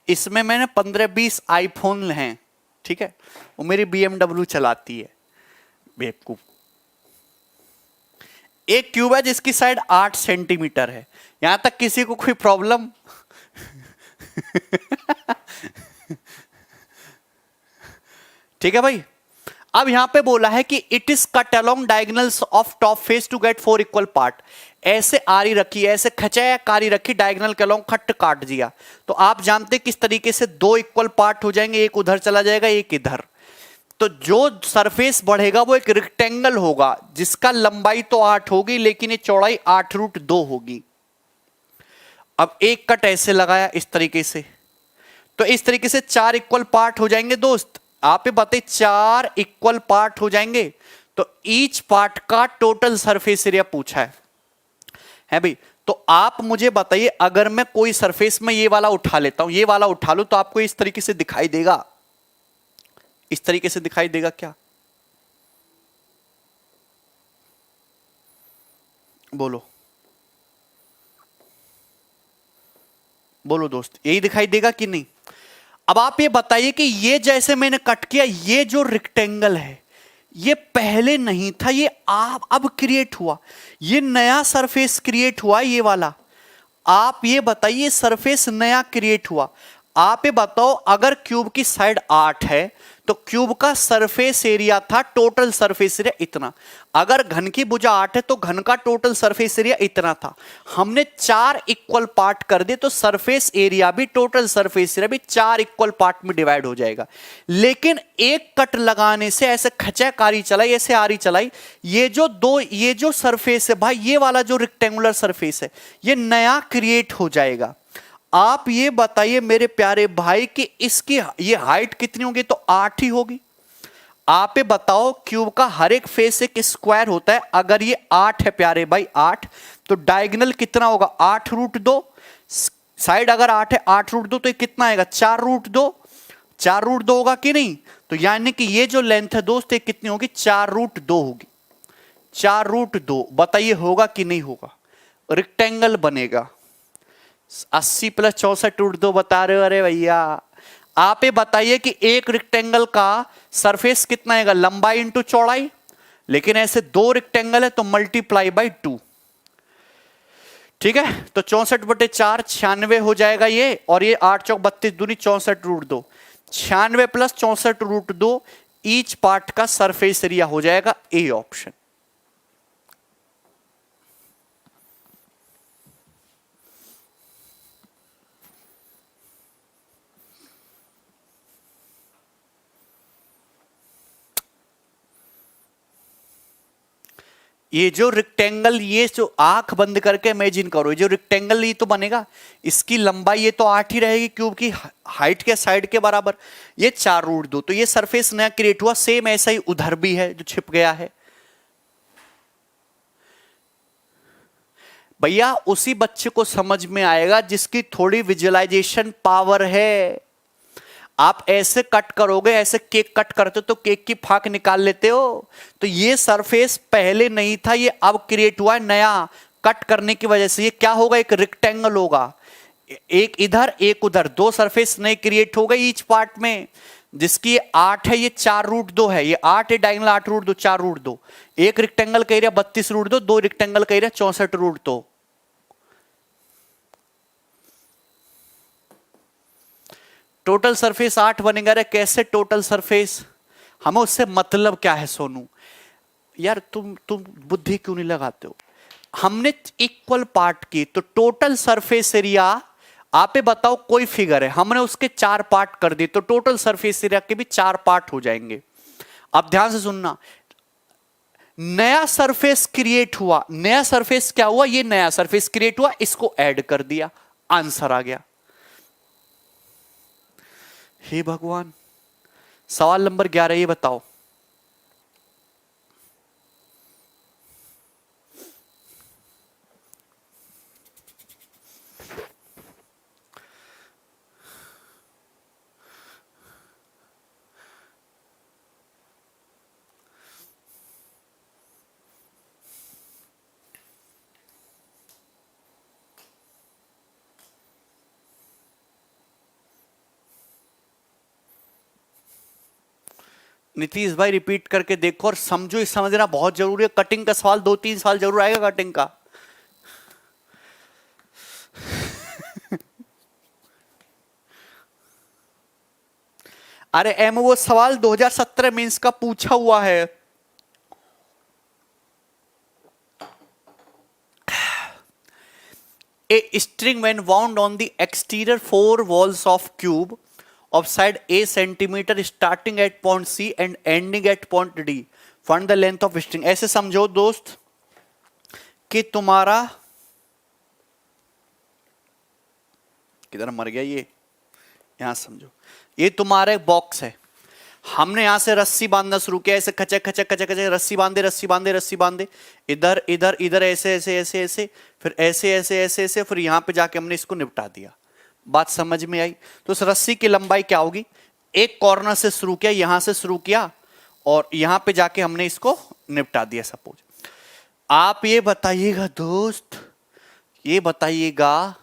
इसमें मैंने 15-20 आईफोन हैं, ठीक है, वो मेरी BMW चलाती है, बेवकूफ। एक क्यूब है जिसकी साइड 8 सेंटीमीटर है, यहां तक किसी को कोई प्रॉब्लम? ठीक है भाई। अब यहां पे बोला है कि it is cut along diagonals of top face to get 4 equal part. ऐसे आरी रखी, ऐसे खचाया कारी रखी, डायगोनल के अलोंग खट काट दिया, तो आप जानते किस तरीके से 2 इक्वल पार्ट हो जाएंगे, एक उधर चला जाएगा एक इधर। तो जो सरफेस बढ़ेगा वो एक रेक्टेंगल होगा जिसका लंबाई तो 8 होगी लेकिन ये चौड़ाई 8√2 होगी। अब एक कट ऐसे लगाया इस तरीके से, तो इस तरीके से 4 इक्वल पार्ट हो जाएंगे दोस्त। आप ये बताइए 4 इक्वल पार्ट हो जाएंगे, तो ईच पार्ट का टोटल सरफेस एरिया पूछा है भाई। तो आप मुझे बताइए, अगर मैं कोई सरफेस में ये वाला उठा लेता हूं, ये वाला उठा लूं, तो आपको इस तरीके से दिखाई देगा, इस तरीके से दिखाई देगा क्या? बोलो बोलो दोस्त, यही दिखाई देगा कि नहीं? अब आप ये बताइए कि ये जैसे मैंने कट किया, ये जो रेक्टेंगल है ये पहले नहीं था, ये अब क्रिएट हुआ, ये नया सरफेस क्रिएट हुआ ये वाला। आप ये बताइए सरफेस नया क्रिएट हुआ। आप ये बताओ, अगर क्यूब की साइड 8 है तो क्यूब का सरफेस एरिया था, टोटल सरफेस एरिया इतना। अगर घन की भुजा 8 है तो घन का टोटल सरफेस एरिया इतना था। हमने 4 इक्वल पार्ट कर दिए तो सरफेस एरिया भी, टोटल सरफेस एरिया भी 4 इक्वल पार्ट में डिवाइड हो जाएगा। लेकिन एक कट लगाने से ऐसे खचाकारी चलाई, ऐसे आरी चलाई, ये जो सरफेस है भाई, ये वाला जो रेक्टेंगुलर सरफेस है ये नया क्रिएट हो जाएगा। आप ये बताइए मेरे प्यारे भाई कि इसकी ये हाइट कितनी होगी? तो 8 ही होगी। आप ये बताओ, क्यूब का हर एक फेस एक स्क्वायर होता है, अगर ये 8 है प्यारे भाई 8, तो डायगोनल कितना होगा? 8√2। साइड अगर 8 है 8√2, तो ये कितना आएगा? 4√2। 4√2 होगा कि नहीं? तो यानी कि ये जो लेंथ है दोस्त ये कितनी होगी? 4√2 होगी। 4√2 बताइए होगा कि नहीं होगा? रेक्टेंगल बनेगा। 80 + 64√2 बता रहे हो? अरे भैया आप ये बताइए कि एक रेक्टेंगल का सरफेस कितना आएगा? लंबाई इंटू चौड़ाई। लेकिन ऐसे 2 रेक्टेंगल है तो मल्टीप्लाई बाई 2। ठीक है, तो 64/4 96 हो जाएगा ये, और ये 8 चौक 32 दूनी 64√2। 96 + 64√2 ईच पार्ट का सरफेस एरिया हो जाएगा ए ऑप्शन। ये जो रेक्टेंगल, ये जो आंख बंद करके इमेजिन करो, ये जो रेक्टेंगल ये तो बनेगा, इसकी लंबाई ये तो 8 ही रहेगी क्यूब की हाइट के साइड के बराबर, ये 4√2। तो ये सरफेस नया क्रिएट हुआ। सेम ऐसा ही उधर भी है जो छिप गया है भैया। उसी बच्चे को समझ में आएगा जिसकी थोड़ी विजुअलाइजेशन पावर है। आप ऐसे कट करोगे, ऐसे केक कट करते हो तो केक की फाक निकाल लेते हो। तो ये सरफेस पहले नहीं था, ये अब क्रिएट हुआ है नया कट करने की वजह से। ये क्या होगा? एक रेक्टेंगल होगा, एक इधर एक उधर, 2 सरफेस नए क्रिएट हो गए ईच पार्ट में। जिसकी 8 है, ये 4√2 है, ये 8 है डायगोनल 8√2 4√2। एक रेक्टेंगल का एरिया 32√2, 2 रेक्टेंगल का एरिया 64√2। टोटल सरफेस 8 बनेगा रे। कैसे टोटल सरफेस? हमें उससे मतलब क्या है सोनू? यार तुम बुद्धि क्यों नहीं लगाते हो? हमने इक्वल पार्ट की तो टोटल सरफेस एरिया, आप ही बताओ कोई फिगर है, हमने उसके 4 पार्ट कर दिए तो टोटल सरफेस एरिया के भी 4 पार्ट हो जाएंगे। अब ध्यान से सुनना, नया सरफेस क्रिएट हुआ। नया सरफेस क्या हुआ? ये नया सरफेस क्रिएट हुआ, इसको ऐड कर दिया, आंसर आ गया। हे भगवान। सवाल नंबर 11 ये बताओ, नीतीश भाई रिपीट करके देखो और समझो, ये समझना बहुत जरूरी है। कटिंग का सवाल 2-3 साल जरूर आएगा कटिंग का। अरे एम वो सवाल 2017 मीन्स का पूछा हुआ है। A string when wound on the exterior four walls of cube of side a centimeter starting at point C and ending at point D. Find the length of string. ऐसे समझो दोस्त कि तुम्हारा किधर मर गया ये, यहां समझो, ये तुम्हारा एक बॉक्स है। हमने यहां से रस्सी बांधना शुरू किया, ऐसे खचे खचे खचे खचे रस्सी बांधे रस्सी बांधे रस्सी बांधे, इधर इधर इधर ऐसे ऐसे ऐसे ऐसे, फिर ऐसे ऐसे ऐसे ऐसे, फिर यहां पे जाके हमने इसको निपटा दिया। बात समझ में आई? तो उस रस्सी की लंबाई क्या होगी? एक कॉर्नर से शुरू किया, यहां से शुरू किया और यहां पे जाके हमने इसको निपटा दिया। सपोज आप ये बताइएगा दोस्त, ये बताइएगा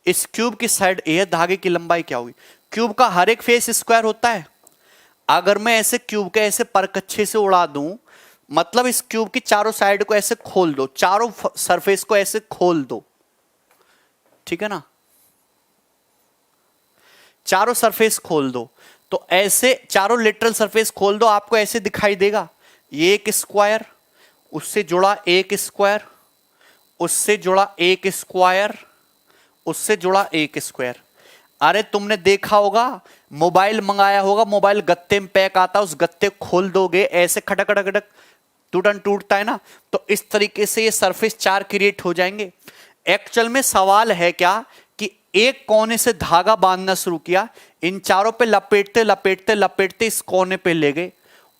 इस क्यूब की साइड ए, धागे की लंबाई क्या होगी? क्यूब का हर एक फेस स्क्वायर होता है। अगर मैं ऐसे क्यूब के ऐसे परकच्छे से उड़ा दूं, मतलब इस क्यूब की चारों साइड को ऐसे खोल दो, चारों सरफेस को ऐसे खोल दो, ठीक है ना, चारों सरफेस खोल दो, तो ऐसे चारों लिटरल सरफेस खोल दो, आपको ऐसे दिखाई देगा। ये एक स्क्वायर, उससे जुड़ा एक स्क्वायर, उससे जुड़ा एक स्क्वायर, उससे जुड़ा एक स्क्वायर। अरे तुमने देखा होगा, मोबाइल मंगाया होगा, मोबाइल गत्ते में पैक आता है, उस गत्ते खोल दोगे ऐसे खटक खटक खटक टूटन टूटता है ना, तो इस तरीके से ये सरफेस चार क्रिएट हो जाएंगे। एक्चुअल में सवाल है क्या कि एक कोने से धागा बांधना शुरू किया, इन चारों पे लपेटते लपेटते लपेटते इस कोने पे ले गए,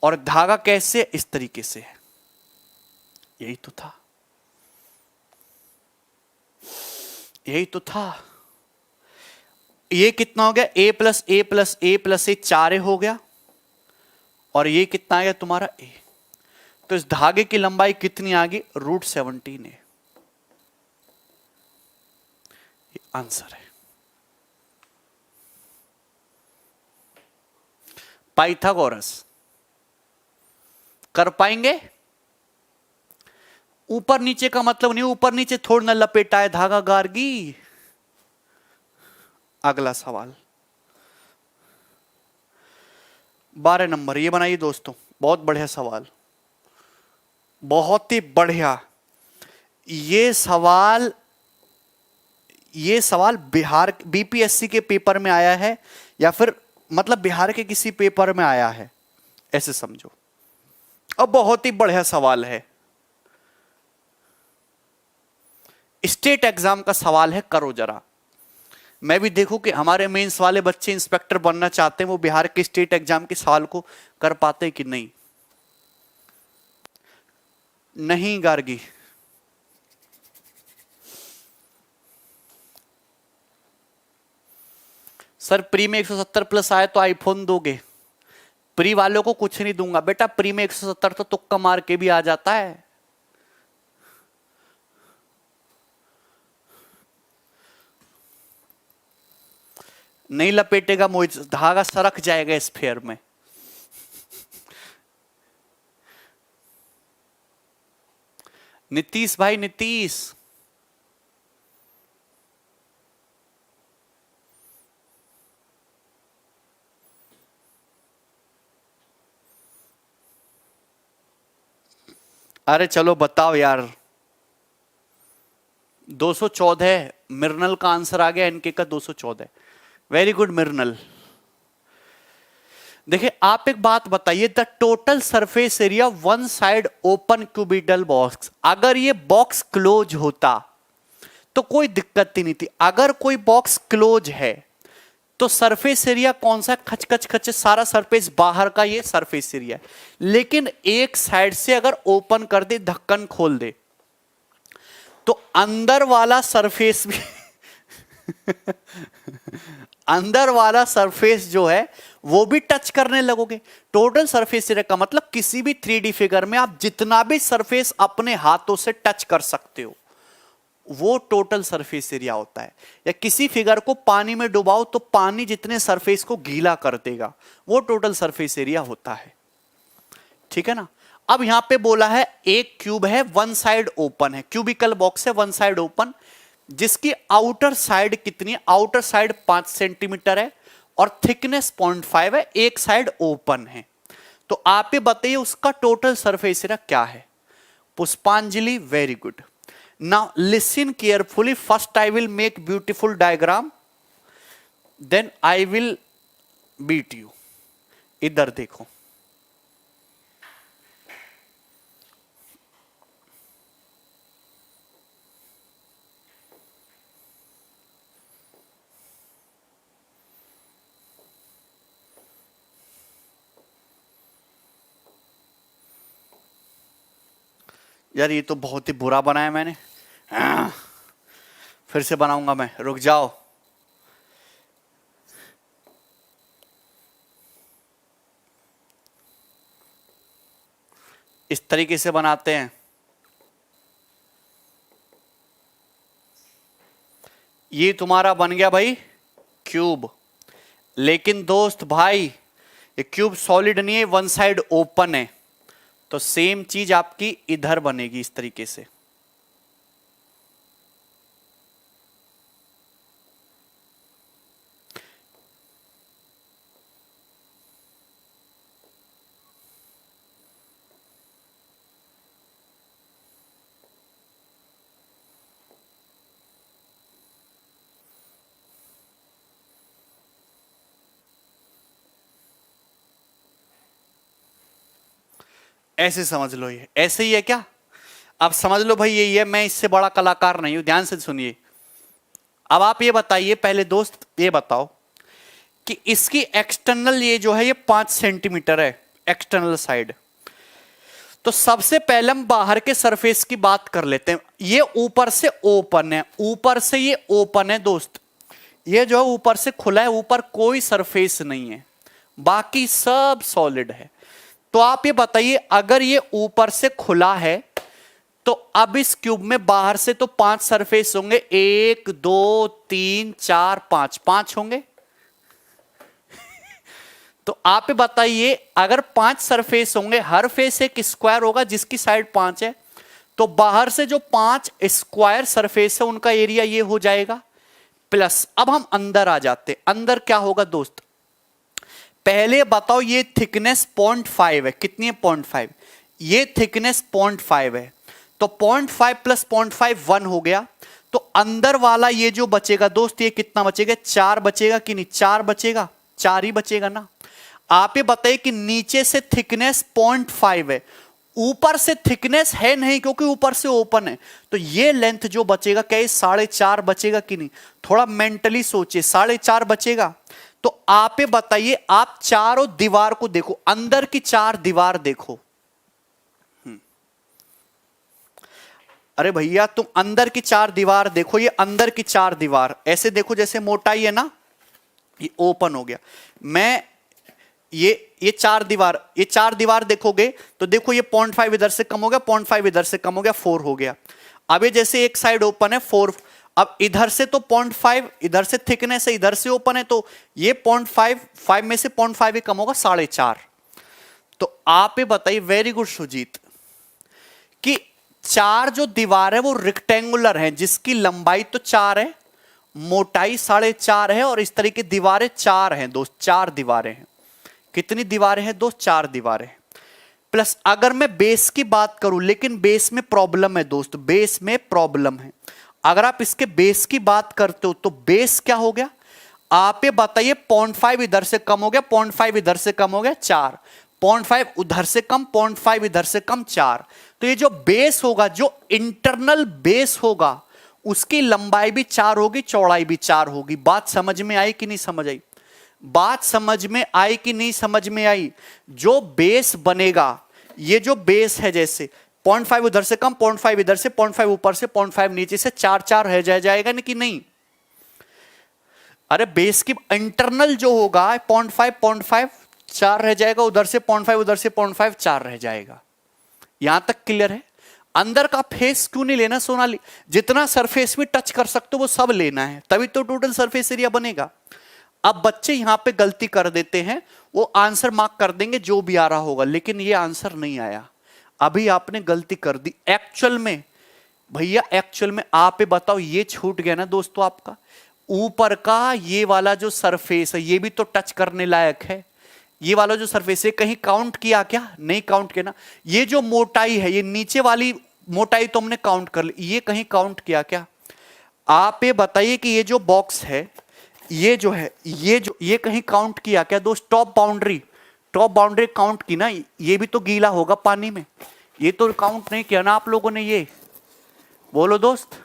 और धागा कैसे? इस तरीके से है। यही तो था, यही तो था। ये कितना हो गया? ए प्लस ए प्लस ए प्लस ए, 4 हो गया, और ये कितना आ गया तुम्हारा ए। तो इस धागे की लंबाई कितनी आ गई? √17 है। ये आंसर है। पाइथागोरस कर पाएंगे? ऊपर नीचे का मतलब नहीं, ऊपर नीचे थोड़ा ना लपेटा है धागा गार्गी। अगला सवाल 12 नंबर, ये बनाइए दोस्तों, बहुत बढ़िया सवाल, बहुत ही बढ़िया। ये सवाल बिहार बीपीएससी के पेपर में आया है, या फिर मतलब बिहार के किसी पेपर में आया है, ऐसे समझो। अब बहुत ही बढ़िया सवाल है, स्टेट एग्जाम का सवाल है, करो जरा। मैं भी देखूं कि हमारे मेंस वाले बच्चे इंस्पेक्टर बनना चाहते हैं, वो बिहार के स्टेट एग्जाम के सवाल को कर पाते हैं कि नहीं। नहीं गार्गी, सर प्री में 170 प्लस आए तो आईफोन दोगे? प्री वालों को कुछ नहीं दूंगा बेटा, प्री में 170 तो तुक्का मार के भी आ जाता है। नहीं लपेटेगा मोहित, धागा सरक जाएगा स्फीयर में। नीतीश भाई, नीतीश अरे चलो बताओ यार। 214 मिर्नल का आंसर आ गया, इनके का 214। Very good Mrinal. देखिए आप एक बात बताइए, the total surface area one side open cuboidal box, अगर ये बॉक्स क्लोज होता तो कोई दिक्कत ही नहीं थी। अगर कोई बॉक्स क्लोज है तो सरफेस एरिया कौन सा? खच खच खच, सारा सरफेस बाहर का ये सरफेस एरिया है। लेकिन एक साइड से अगर ओपन कर दे, ढक्कन खोल दे, तो अंदर वाला सरफेस भी अंदर वाला सरफेस जो है वो भी टच करने लगोगे। टोटल सरफेस एरिया का मतलब किसी भी 3D फिगर में आप जितना भी सरफेस अपने हाथों से टच कर सकते हो, वो टोटल सरफेस एरिया होता है। या किसी फिगर को पानी में डुबाओ तो पानी जितने सरफेस को गीला कर देगा, वो टोटल सरफेस एरिया होता है। ठीक है ना। अब यहां पे बोला है एक क्यूब है, वन साइड ओपन है, क्यूबिकल बॉक्स है, वन साइड ओपन, जिसकी आउटर साइड कितनी है, आउटर साइड 5 सेंटीमीटर है और थिकनेस 0.5 है, एक साइड ओपन है। तो आप ये बताइए उसका टोटल सरफेस एरिया क्या है। Pushpanjali, very good. Now listen carefully, first I will make beautiful diagram, then I will beat you. इधर देखो, यार ये तो बहुत ही बुरा बनाया मैंने, फिर से बनाऊंगा मैं, रुक जाओ। इस तरीके से बनाते हैं। ये तुम्हारा बन गया भाई क्यूब, लेकिन दोस्त भाई ये क्यूब सॉलिड नहीं है, वन साइड ओपन है, तो सेम चीज आपकी इधर बनेगी इस तरीके से। ऐसे समझ लो, ये ऐसे ही है क्या? अब समझ लो भाई यही है, मैं इससे बड़ा कलाकार नहीं हूं, ध्यान से सुनिए। अब आप ये बताइए पहले दोस्त, ये बताओ कि इसकी एक्सटर्नल ये जो है ये 5 सेंटीमीटर है एक्सटर्नल साइड। तो सबसे पहले हम बाहर के सरफेस की बात कर लेते हैं। ये ऊपर से ओपन है, ऊपर से ये ओपन है दोस्त, ये जो है ऊपर से खुला है, ऊपर कोई सरफेस नहीं है, बाकी सब सॉलिड है। तो आप ये बताइए अगर ये ऊपर से खुला है तो अब इस क्यूब में बाहर से तो 5 सरफेस होंगे, 1 2 3 4 5, 5 होंगे। तो आप ये बताइए अगर 5 सरफेस होंगे, हर फेस एक स्क्वायर होगा जिसकी साइड 5 है, तो बाहर से जो 5 स्क्वायर सरफेस है उनका एरिया ये हो जाएगा प्लस। अब हम अंदर आ जाते, अंदर क्या होगा दोस्त, पहले बताओ ये थिकनेस 0.5 है, कितनी है 0.5, ये थिकनेस 0.5 है, तो 0.5 प्लस 0.5 1 हो गया। तो अंदर वाला ये जो बचेगा दोस्त, ये कितना बचेगा, 4 बचेगा कि नहीं, 4 बचेगा, 4 ही बचेगा ना। आप ये बताइए कि नीचे से थिकनेस 0.5 है, ऊपर से थिकनेस है नहीं क्योंकि ऊपर से ओपन है, तो ये लेंथ जो बचेगा क्या ये 4.5 बचेगा कि नहीं, थोड़ा मेंटली सोचिए, 4.5 बचेगा। तो आप ये बताइए, आप चारों दीवार को देखो, अंदर की 4 दीवार देखो। अरे भैया तुम अंदर की 4 दीवार देखो, ये अंदर की 4 दीवार ऐसे देखो, जैसे मोटाई है ना, ये ओपन हो गया। मैं ये 4 दीवार, ये 4 दीवार देखोगे तो देखो ये 0.5 इधर से कम हो गया, 0.5 इधर से कम हो गया, 4 हो गया। अब ये जैसे एक साइड ओपन है 4, अब इधर से तो 0.5 इधर से थिकनेस है, इधर से ओपन है, तो ये 0.5 5 में से 0.5 ही कम होगा, 4.5। तो आप ये बताइए, वेरी गुड सुजीत, कि 4 जो दीवार है वो रेक्टेंगुलर है, जिसकी लंबाई तो 4 है, मोटाई 4.5 है, और इस तरीके दीवारें 4 हैं दोस्त, 4 दीवारें हैं। कितनी दीवारें हैं दोस्त, 4 दीवारें हैं। प्लस अगर मैं बेस की बात करूं, लेकिन बेस में प्रॉब्लम है दोस्त, बेस में प्रॉब्लम है। अगर आप इसके बेस की बात करते हो तो बेस क्या हो गया, आप ये बताइए, 0.5 इधर से कम हो गया, 0.5 इधर से कम हो गया, 4, 0.5 उधर से कम, 0.5 इधर से कम, 4। तो ये जो बेस होगा, जो इंटरनल बेस होगा, उसकी लंबाई भी 4 होगी, चौड़ाई भी 4 होगी। बात समझ में आई कि नहीं समझ आई, बात समझ में आई कि नहीं समझ में आई। जो बेस बनेगा, ये जो बेस है, जैसे 0.5 उधर से कम, 0.5 इधर से, 0.5 ऊपर से, 0.5 नीचे से, 4 4 रह जाएगा नहीं कि नहीं। अरे बेस की इंटरनल जो होगा 0.5 0.5 4 रह जाएगा, उधर से 0.5 उधर से 0.5 4 रह जाएगा। यहां तक क्लियर है। अंदर का फेस क्यों नहीं लेना सोनाली? जितना सरफेस में टच कर सकते हो वो सब लेना है, तभी तो टोटल सरफेस एरिया बनेगा। अब बच्चे यहां पे गलती कर देते हैं, वो आंसर मार्क कर देंगे जो भी आ रहा होगा, लेकिन ये आंसर नहीं आया। अभी आपने गलती कर दी एक्चुअल में। भैया एक्चुअल में आप बताओ, ये छूट गया ना दोस्तों आपका, ऊपर का ये वाला जो सरफेस है ये भी तो टच करने लायक है। ये वाला जो सरफेस है कहीं काउंट किया क्या? नहीं काउंट किया ना। ये जो मोटाई है, ये नीचे वाली मोटाई तो हमने काउंट कर ली, ये कहीं काउंट किया क्या? आप ये बताइए कि ये जो बॉक्स है, ये जो है, ये कहीं काउंट किया क्या दोस्त? टॉप बाउंड्री काउंट की ना, ये भी तो गीला होगा पानी में, ये तो काउंट नहीं किया ना आप लोगों ने। ये बोलो दोस्त।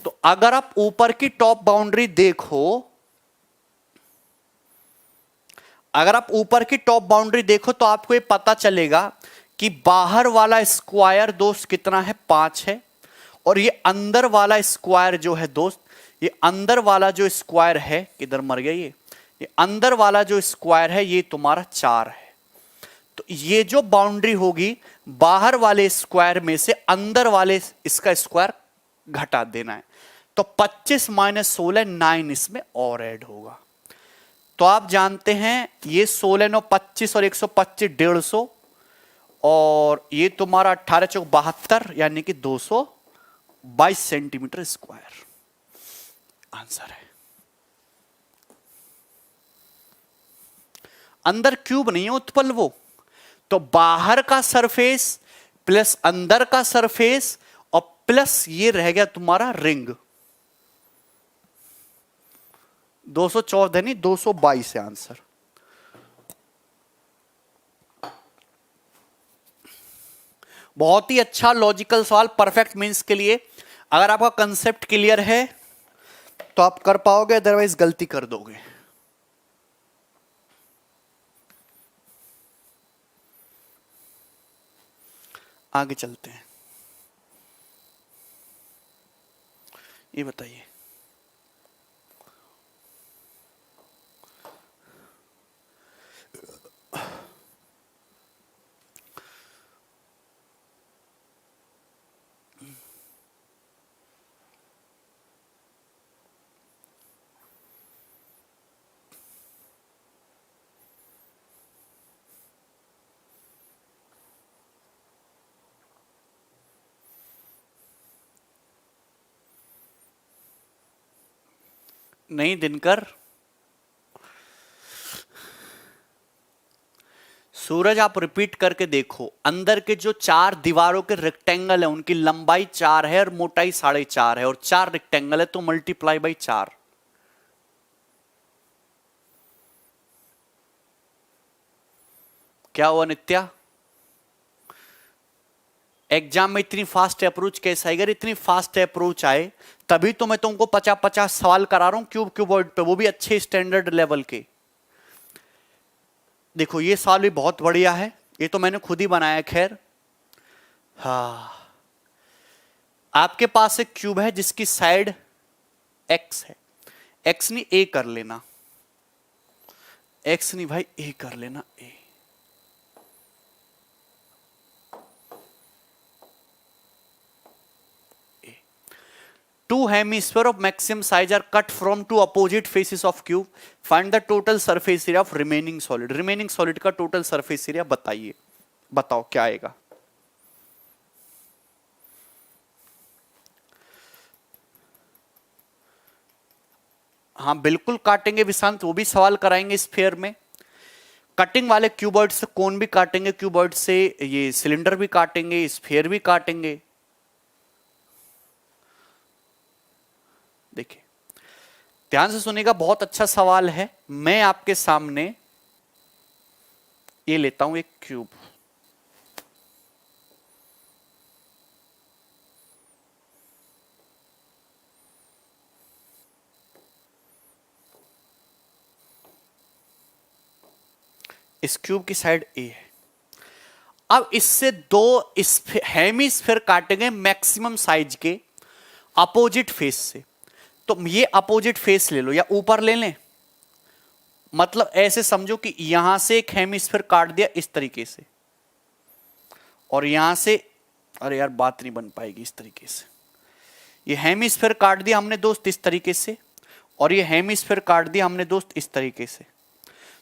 तो अगर आप ऊपर की टॉप बाउंड्री देखो, अगर आप ऊपर की टॉप बाउंड्री देखो तो आपको ये पता चलेगा कि बाहर वाला स्क्वायर दोस्त कितना है? 5 है। और ये अंदर वाला स्क्वायर जो है दोस्त, ये अंदर वाला जो स्क्वायर है, किधर मर गया ये अंदर वाला जो स्क्वायर है ये तुम्हारा 4 है। तो ये जो बाउंड्री होगी, बाहर वाले स्क्वायर में से अंदर वाले इसका स्क्वायर घटा देना है। तो 25 माइनस 16 9 इसमें और ऐड होगा। तो आप जानते हैं ये 16 9 25 और 125 150, और ये तुम्हारा 18 चौक 72 यानी कि 222 सेंटीमीटर स्क्वायर आंसर है। अंदर क्यूब नहीं है उत्पल वो, तो बाहर का सरफेस प्लस अंदर का सरफेस और प्लस ये रह गया तुम्हारा रिंग। 214 नहीं 222 है आंसर। बहुत ही अच्छा लॉजिकल सवाल, परफेक्ट मींस के लिए। अगर आपका कंसेप्ट क्लियर है तो आप कर पाओगे, अदरवाइज गलती कर दोगे। आगे चलते हैं। ये बताइए, नहीं दिनकर, सूरज आप रिपीट करके देखो। अंदर के जो 4 दीवारों के रेक्टेंगल है उनकी लंबाई 4 है और मोटाई 4.5 है, और 4 रेक्टेंगल है तो मल्टीप्लाई बाई 4। क्या हुआ नित्या? एग्जाम में इतनी फास्ट अप्रोच कैसे आएगी? अगर इतनी फास्ट अप्रोच आए तभी तो मैं तुमको 50-50 सवाल करा रहा हूं क्यूब क्यूबॉइड पे, वो भी अच्छे स्टैंडर्ड लेवल के। देखो ये सवाल भी बहुत बढ़िया है, ये तो मैंने खुद ही बनाया खैर। हाँ, आपके पास एक क्यूब है जिसकी साइड एक्स है, एक्स नहीं ए कर लेना, एक्स नहीं भाई ए कर लेना, ए। Two hemisphere of maximum size are cut from two opposite faces of cube. Find the total surface area of remaining solid. Remaining solid का total surface area बताइए, बताओ क्या आएगा? हाँ बिल्कुल काटेंगे विशांत, वो भी सवाल कराएंगे स्फीयर में। कटिंग वाले क्यूबॉइड से कोन भी काटेंगे, क्यूबॉइड से ये सिलेंडर भी काटेंगे, स्फीयर भी काटेंगे। देखिए ध्यान से सुनिएगा, बहुत अच्छा सवाल है। मैं आपके सामने ये लेता हूं एक क्यूब, इस क्यूब की साइड ए है। अब इससे 2 हेमिस्फीयर काटेंगे मैक्सिमम साइज के अपोजिट फेस से। तो ये अपोजिट फेस ले लो या ऊपर ले लें, मतलब ऐसे समझो कि यहां से एक हेमिस्फीयर काट दिया इस तरीके से, और यहां से अरे यार बात नहीं बन पाएगी इस तरीके से। ये हेमिस्फीयर काट दिया हमने दोस्त इस तरीके से, और ये हेमिस्फीयर काट दिया हमने दोस्त इस तरीके से।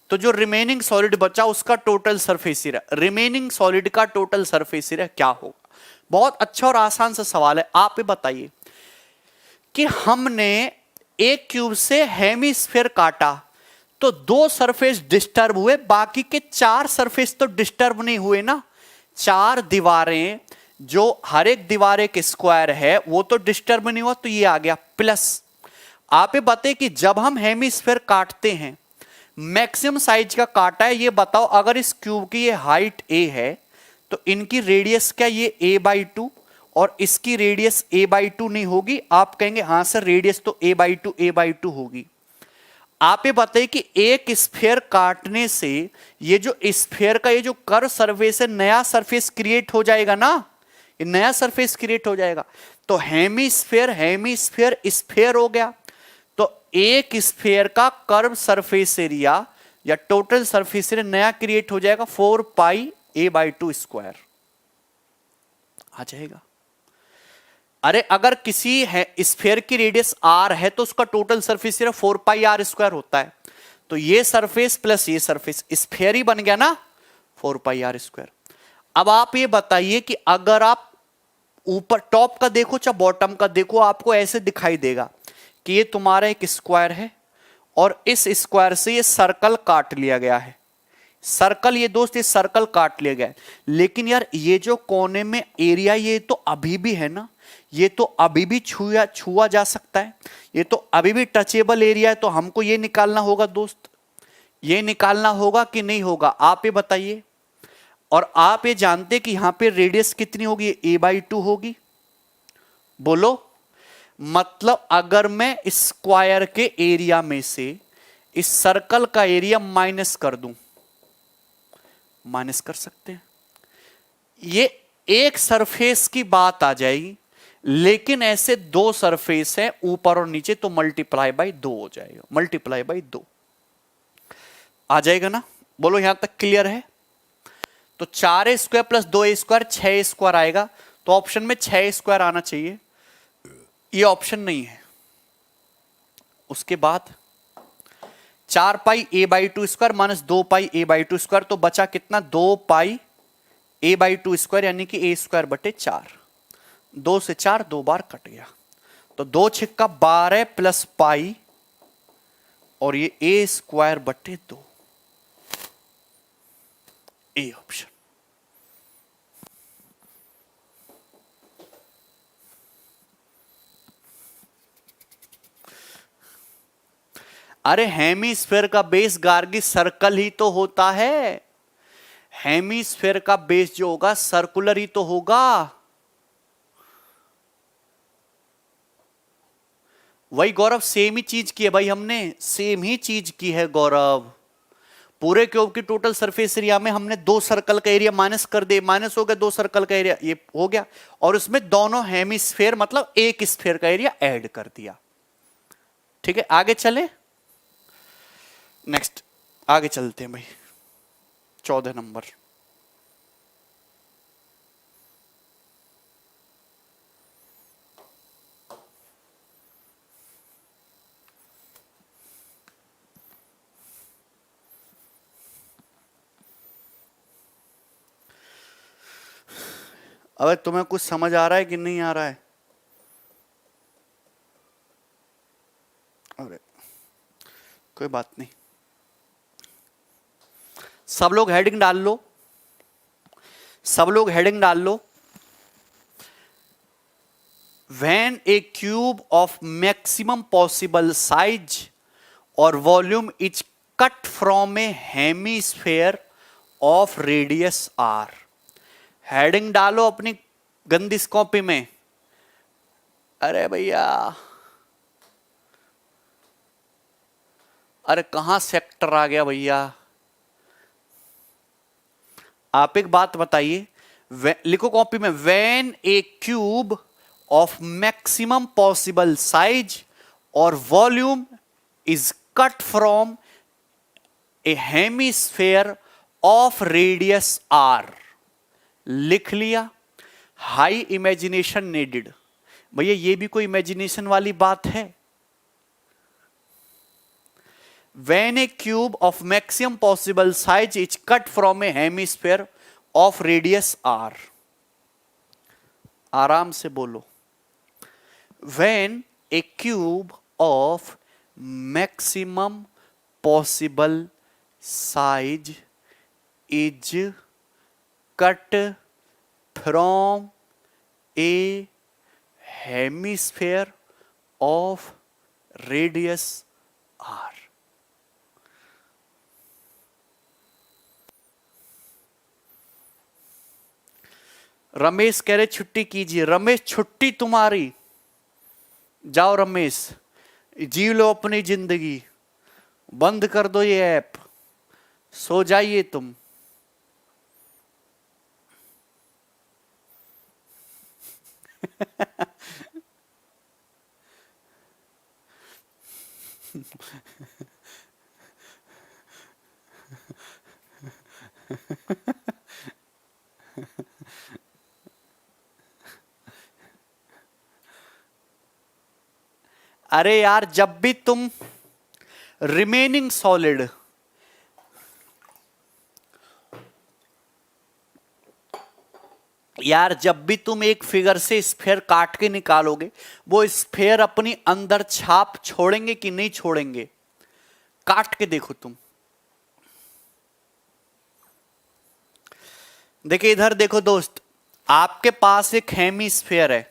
तो जो रिमेनिंग सॉलिड बचा उसका total surface area, remaining solid का टोटल सरफेस एरिया क्या होगा? बहुत अच्छा और आसान सा सवाल है। आप ये बताइए कि हमने एक क्यूब से हेमिस्फीयर काटा तो 2 सरफेस डिस्टर्ब हुए, बाकी के 4 सरफेस तो डिस्टर्ब नहीं हुए ना। 4 दीवारें जो हर एक दीवार एक स्क्वायर है वो तो डिस्टर्ब नहीं हुआ, तो ये आ गया प्लस। आप ये बताइए कि जब हम हेमिस्फीयर काटते हैं मैक्सिमम साइज का काटा है, ये बताओ अगर इस क्यूब की ये हाइट a है तो इनकी रेडियस क्या ये a/2 और इसकी रेडियस a/2 नहीं होगी? आप कहेंगे हाँ सर रेडियस तो a/2 होगी। आप ये बताइए कि एक स्फीयर काटने से ये जो स्फीयर का ये जो कर्व सरफेस है नया सरफेस क्रिएट हो जाएगा ना, ये नया सरफेस क्रिएट हो जाएगा। तो हेमिस्फीयर हेमिस्फीयर स्फीयर हो गया, तो एक स्फीयर का कर्व सरफेस एरिया या टोटल सरफेस एरिया नया क्रिएट हो जाएगा 4 पाई a/2 स्क्वायर आ जाएगा। अरे अगर किसी है स्फीयर की रेडियस r है तो उसका टोटल सरफेस एरिया 4 पाई r स्क्वायर होता है, तो ये सरफेस प्लस ये सरफेस स्फीयर ही बन गया ना 4 पाई r स्क्वायर। अब आप ये बताइए कि अगर आप ऊपर टॉप का देखो चाहे बॉटम का देखो, आपको ऐसे दिखाई देगा कि ये तुम्हारा एक स्क्वायर है और इस स्क्वायर से ये सर्कल काट लिया गया है। सर्कल ये दोस्त ये सर्कल काट लिया गया है, लेकिन यार ये जो कोने में एरिया ये तो अभी भी है ना, ये तो अभी भी छुआ जा सकता है, ये तो अभी भी टचेबल एरिया है। तो हमको ये निकालना होगा दोस्त, ये निकालना होगा कि नहीं होगा? आप ये बताइए। और आप ये जानते कि यहां पे रेडियस कितनी होगी? a/2 होगी। बोलो, मतलब अगर मैं स्क्वायर के एरिया में से इस सर्कल का एरिया माइनस कर दूं, माइनस कर सकते हैं, ये एक सरफेस की बात आ जाएगी, लेकिन ऐसे 2 सरफेस है ऊपर और नीचे, तो मल्टीप्लाई बाई 2 हो जाएगा, मल्टीप्लाई बाई 2 आ जाएगा ना। बोलो यहां तक क्लियर है? तो 4a square plus 2a square 6a square आएगा, तो ऑप्शन में 6a स्क्वायर आना चाहिए, ये ऑप्शन नहीं है। उसके बाद 4 पाई a/2 स्क्वायर माइनस 2 पाई a/2 स्क्वायर, तो बचा कितना? 2 पाई a/2 स्क्वायर यानी कि a स्क्वायर बटे 4। 2 से 4 2 बार कट गया, तो 2 छिक्का 12 प्लस पाई और ये a स्क्वायर बटे 2, ए ऑप्शन। अरे हेमिस्फीयर का बेस गार्गी सर्कल ही तो होता है, हेमिस्फीयर का बेस जो होगा सर्कुलर ही तो होगा। वही गौरव सेम ही चीज की है भाई, हमने सेम ही चीज की है गौरव। पूरे क्यूब की टोटल सरफेस एरिया में हमने 2 सर्कल का एरिया माइनस कर दे, माइनस हो गया 2 सर्कल का एरिया, ये हो गया, और उसमें दोनों हेमिस्फीयर मतलब एक स्फीयर का एरिया ऐड कर दिया। ठीक है, आगे चले, नेक्स्ट आगे चलते हैं भाई। 14 नंबर, अबे तुम्हें कुछ समझ आ रहा है कि नहीं आ रहा है? अरे कोई बात नहीं, सब लोग हेडिंग डाल लो, सब लोग हेडिंग डाल लो। When a cube of maximum possible size or volume is cut from a hemisphere of radius r, heading डालो अपनी गंदी कॉपी में। अरे भैया, अरे कहां सेक्टर आ गया भैया? आप एक बात बताइए, लिखो कॉपी में, when a cube of maximum possible size और volume is cut from a hemisphere of radius R. लिख लिया। High imagination needed. भैया ये भी कोई इमेजिनेशन वाली बात है? When a cube of maximum possible size is cut from a hemisphere of radius r, आराम से बोलो। When a cube of maximum possible size is cut from a hemisphere of radius r, Ramesh कह रहे छुट्टी कीजिए। रमेश छुट्टी तुम्हारी, जाओ रमेश, जी लो अपनी जिंदगी, बंद कर दो ये ऐप, सो जाइए तुम। अरे यार जब भी तुम रिमेनिंग सॉलिड, यार जब भी तुम एक फिगर से स्फेयर काट के निकालोगे, वो स्फेयर अपनी अंदर छाप छोड़ेंगे कि नहीं छोड़ेंगे? काट के देखो तुम। देखिए इधर देखो दोस्त, आपके पास एक हेमिस्फेयर है,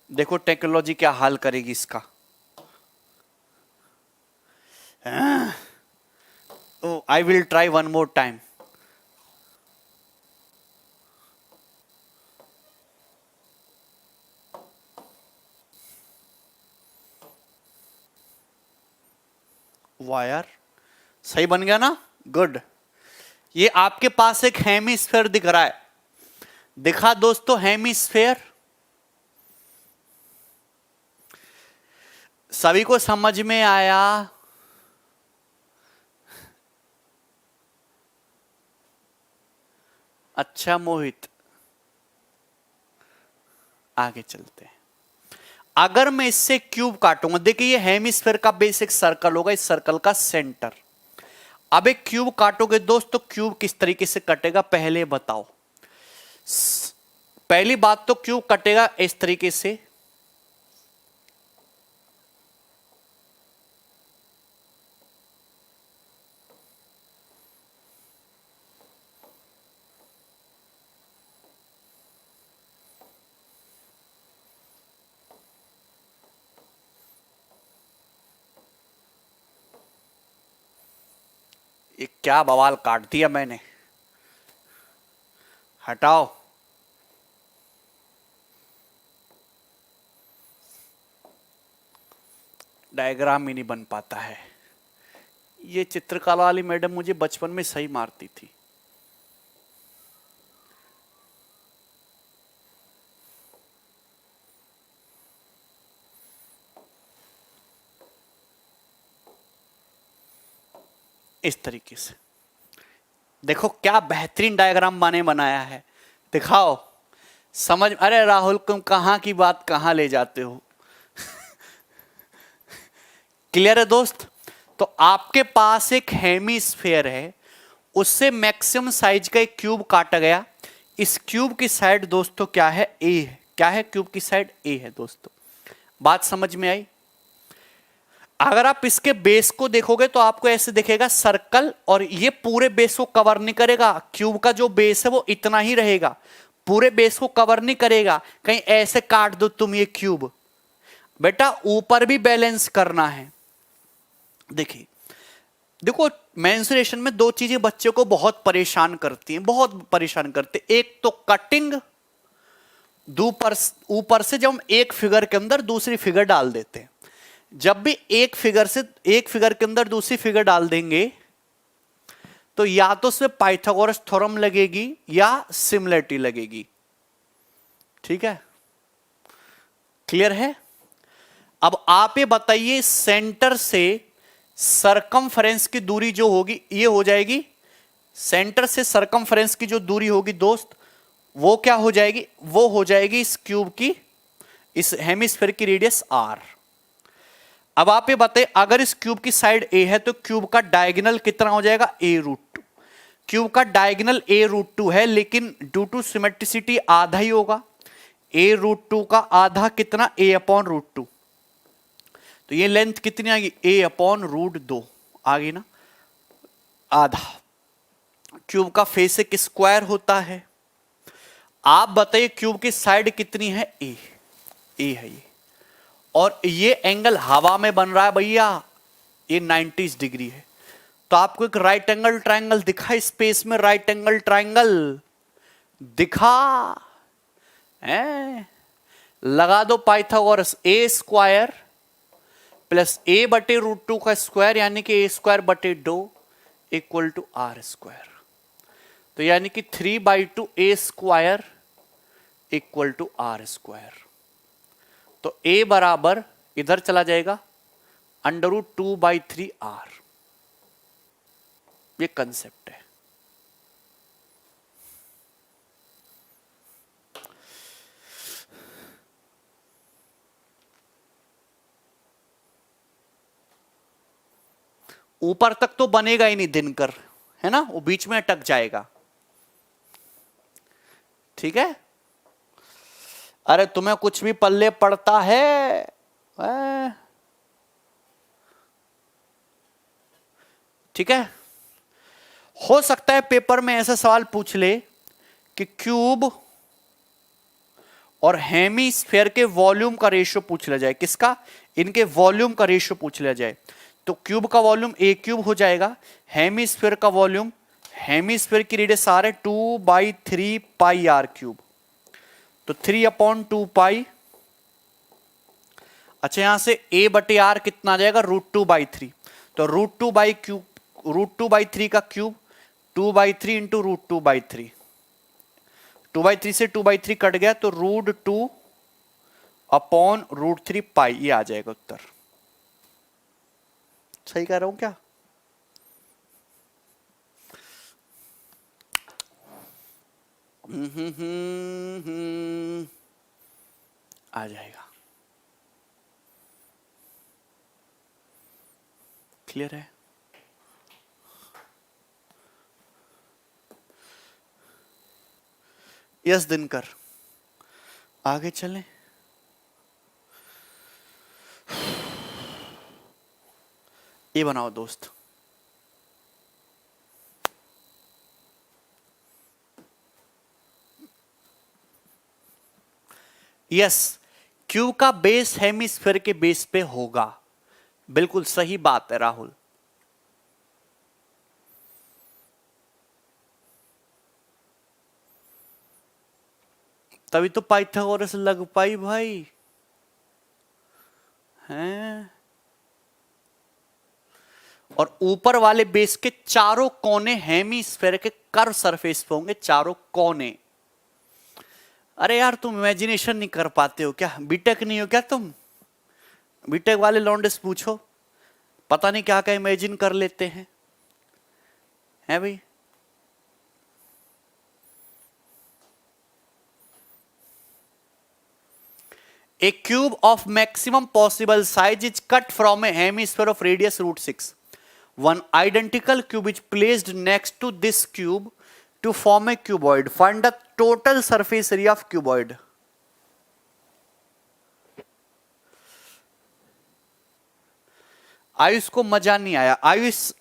देखो टेक्नोलॉजी क्या हाल करेगी इसका। I will try one more time. Wire सही बन गया ना? गुड। ये आपके पास एक हेमिस्फेयर दिख रहा है, दिखा दोस्तों हेमिस्फेयर? सभी को समझ में आया? अच्छा मोहित, आगे चलते हैं। अगर मैं इससे क्यूब काटूंगा, देखिए ये हेमिस्फेयर का बेस एक सर्कल होगा, इस सर्कल का सेंटर। अब एक क्यूब काटोगे दोस्तों, क्यूब किस तरीके से कटेगा पहले बताओ। पहली बात तो क्यूब कटेगा इस तरीके से, ये क्या बवाल काट दिया मैंने, हटाओ। डायग्राम ही नहीं बन पाता है। ये चित्रकला वाली मैडम मुझे बचपन में सही मारती थी। इस तरीके से देखो क्या बेहतरीन डायग्राम मैंने बनाया है, दिखाओ समझ। अरे राहुल तुम कहां की बात कहां ले जाते हो। क्लियर है दोस्त? तो आपके पास एक हेमिस्फेयर है, उससे मैक्सिमम साइज का एक क्यूब काटा गया। इस क्यूब की साइड दोस्तों क्या है? ए है। क्या है? क्यूब की साइड ए है दोस्तों। बात समझ में आई? अगर आप इसके बेस को देखोगे तो आपको ऐसे दिखेगा सर्कल, और ये पूरे बेस को कवर नहीं करेगा। क्यूब का जो बेस है वो इतना ही रहेगा, पूरे बेस को कवर नहीं करेगा। कहीं ऐसे काट दो तुम ये क्यूब, बेटा ऊपर भी बैलेंस करना है। देखिए देखो मेंसुरेशन में दो चीजें बच्चे को बहुत परेशान करती हैं, बहुत परेशान करते। एक तो कटिंग, ऊपर से जब हम एक फिगर के अंदर दूसरी फिगर डाल देते हैं, जब भी एक फिगर के अंदर दूसरी फिगर डाल देंगे तो या तो उसमें पाइथागोरस थ्योरम लगेगी या सिमिलरिटी लगेगी। ठीक है, क्लियर है? अब आप ये बताइए सेंटर से सरकमफ्रेंस की दूरी जो होगी ये हो जाएगी, सेंटर से सरकमफ्रेंस की जो दूरी होगी दोस्त, वो क्या हो जाएगी, वो हो जाएगी इस क्यूब की, इस हेमिस्फीयर की रेडियस r। अब आप ये बताइए, अगर इस क्यूब की साइड a है तो क्यूब का डायगोनल कितना हो जाएगा, a√2। क्यूब का डायगोनल a√2 है, लेकिन ड्यू टू सिमेट्रिसिटी आधा ही होगा। a√2 का आधा कितना, a/√2। तो ये लेंथ कितनी आएगी, a/√2 आ गई ना, आधा। क्यूब का फेस एक स्क्वायर होता है। आप बताइए क्यूब की साइड कितनी है, a है ये, और ये एंगल हवा में बन रहा है भैया, ये 90 डिग्री है। तो आपको एक राइट एंगल ट्रायंगल दिखा स्पेस में, राइट एंगल ट्रायंगल दिखा है, लगा दो पाइथागोरस, a² प्लस a/√2 का स्क्वायर यानी कि a²/2 इक्वल टू r²। तो यानी कि 3/2 a² इक्वल टू r²। तो a बराबर इधर चला जाएगा √2/3r। ये कंसेप्ट है। ऊपर तक तो बनेगा ही नहीं दिनकर, है ना, वो बीच में अटक जाएगा। ठीक है, अरे तुम्हें कुछ भी पल्ले पड़ता है, ठीक है। हो सकता है पेपर में ऐसा सवाल पूछ ले कि क्यूब और हेमीस्फेयर के वॉल्यूम का रेशियो पूछ लिया जाए। किसका, इनके वॉल्यूम का रेशियो पूछ लिया जाए। तो क्यूब का वॉल्यूम a³ हो जाएगा, हेमीस्फेयर का वॉल्यूम, हेमीस्फेयर की रेडियस r है 2/3 पाई r³। तो 3/2 पाई। अच्छा, यहां से a/r कितना आ जाएगा, √2/3। तो √2/3 का क्यूब 2/3 इंटू √2/3, 2/3 से 2/3 कट गया तो √2/√3 पाई, ये आ जाएगा उत्तर। सही कह रहा हूं क्या? आ जाएगा। क्लियर है? यस दिनकर, आगे चलें। ये बनाओ दोस्त, यस, क्यूब का बेस हेमिस्फीयर के बेस पे होगा। बिल्कुल सही बात है राहुल। तभी तो पाइथागोरस लग पाई भाई, हैं। और ऊपर वाले बेस के चारों कोने हेमिस्फीयर के कर्व सरफेस पे होंगे, चारों कोने। अरे यार तुम इमेजिनेशन नहीं कर पाते हो क्या, बीटेक नहीं हो क्या तुम? बीटेक वाले लॉन्डेस पूछो, पता नहीं क्या क्या इमेजिन कर लेते हैं, है भाई। A cube of maximum possible size is cut from a hemisphere of radius √6. One identical cube is placed next to this cube to form a cuboid. Find the total surface area of cuboid. Ayush को मजा नहीं आया। Ayush,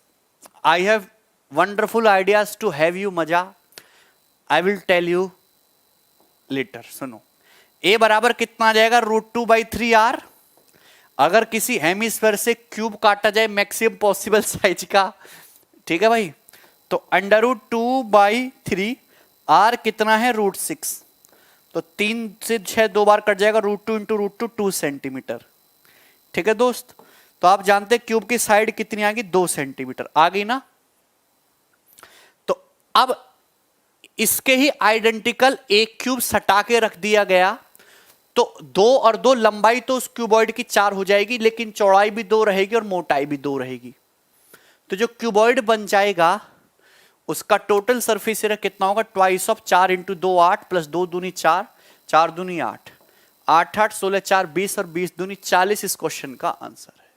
I have wonderful ideas to have you मजा। I will tell you later. सुनो, a बराबर कितना आ जाएगा, √2/3r। अगर किसी हेमिस्फीयर से क्यूब काटा जाए मैक्सिमम पॉसिबल साइज का, ठीक है भाई, तो √2/3 r कितना है, √6। तो 3 से 6 दो बार कट जाएगा, √2 इंटू √2 2 सेंटीमीटर। ठीक है दोस्त, तो आप जानते हैं क्यूब की साइड कितनी आ गई, 2 सेंटीमीटर आ गई ना। तो अब इसके ही आइडेंटिकल एक क्यूब सटा के रख दिया गया, तो 2 और 2 लंबाई तो उस क्यूबॉइड की 4 हो जाएगी, लेकिन चौड़ाई भी 2 रहेगी और मोटाई भी 2 रहेगी। तो जो क्यूबॉइड बन जाएगा उसका टोटल सरफेस एरिया कितना होगा, ट्वाइस ऑफ 4 इंटू 2 8 प्लस 2 दूनी 4, 4 दूनी 8, 8 8 16 4 20 और 20 दूनी 40 इस क्वेश्चन का आंसर है।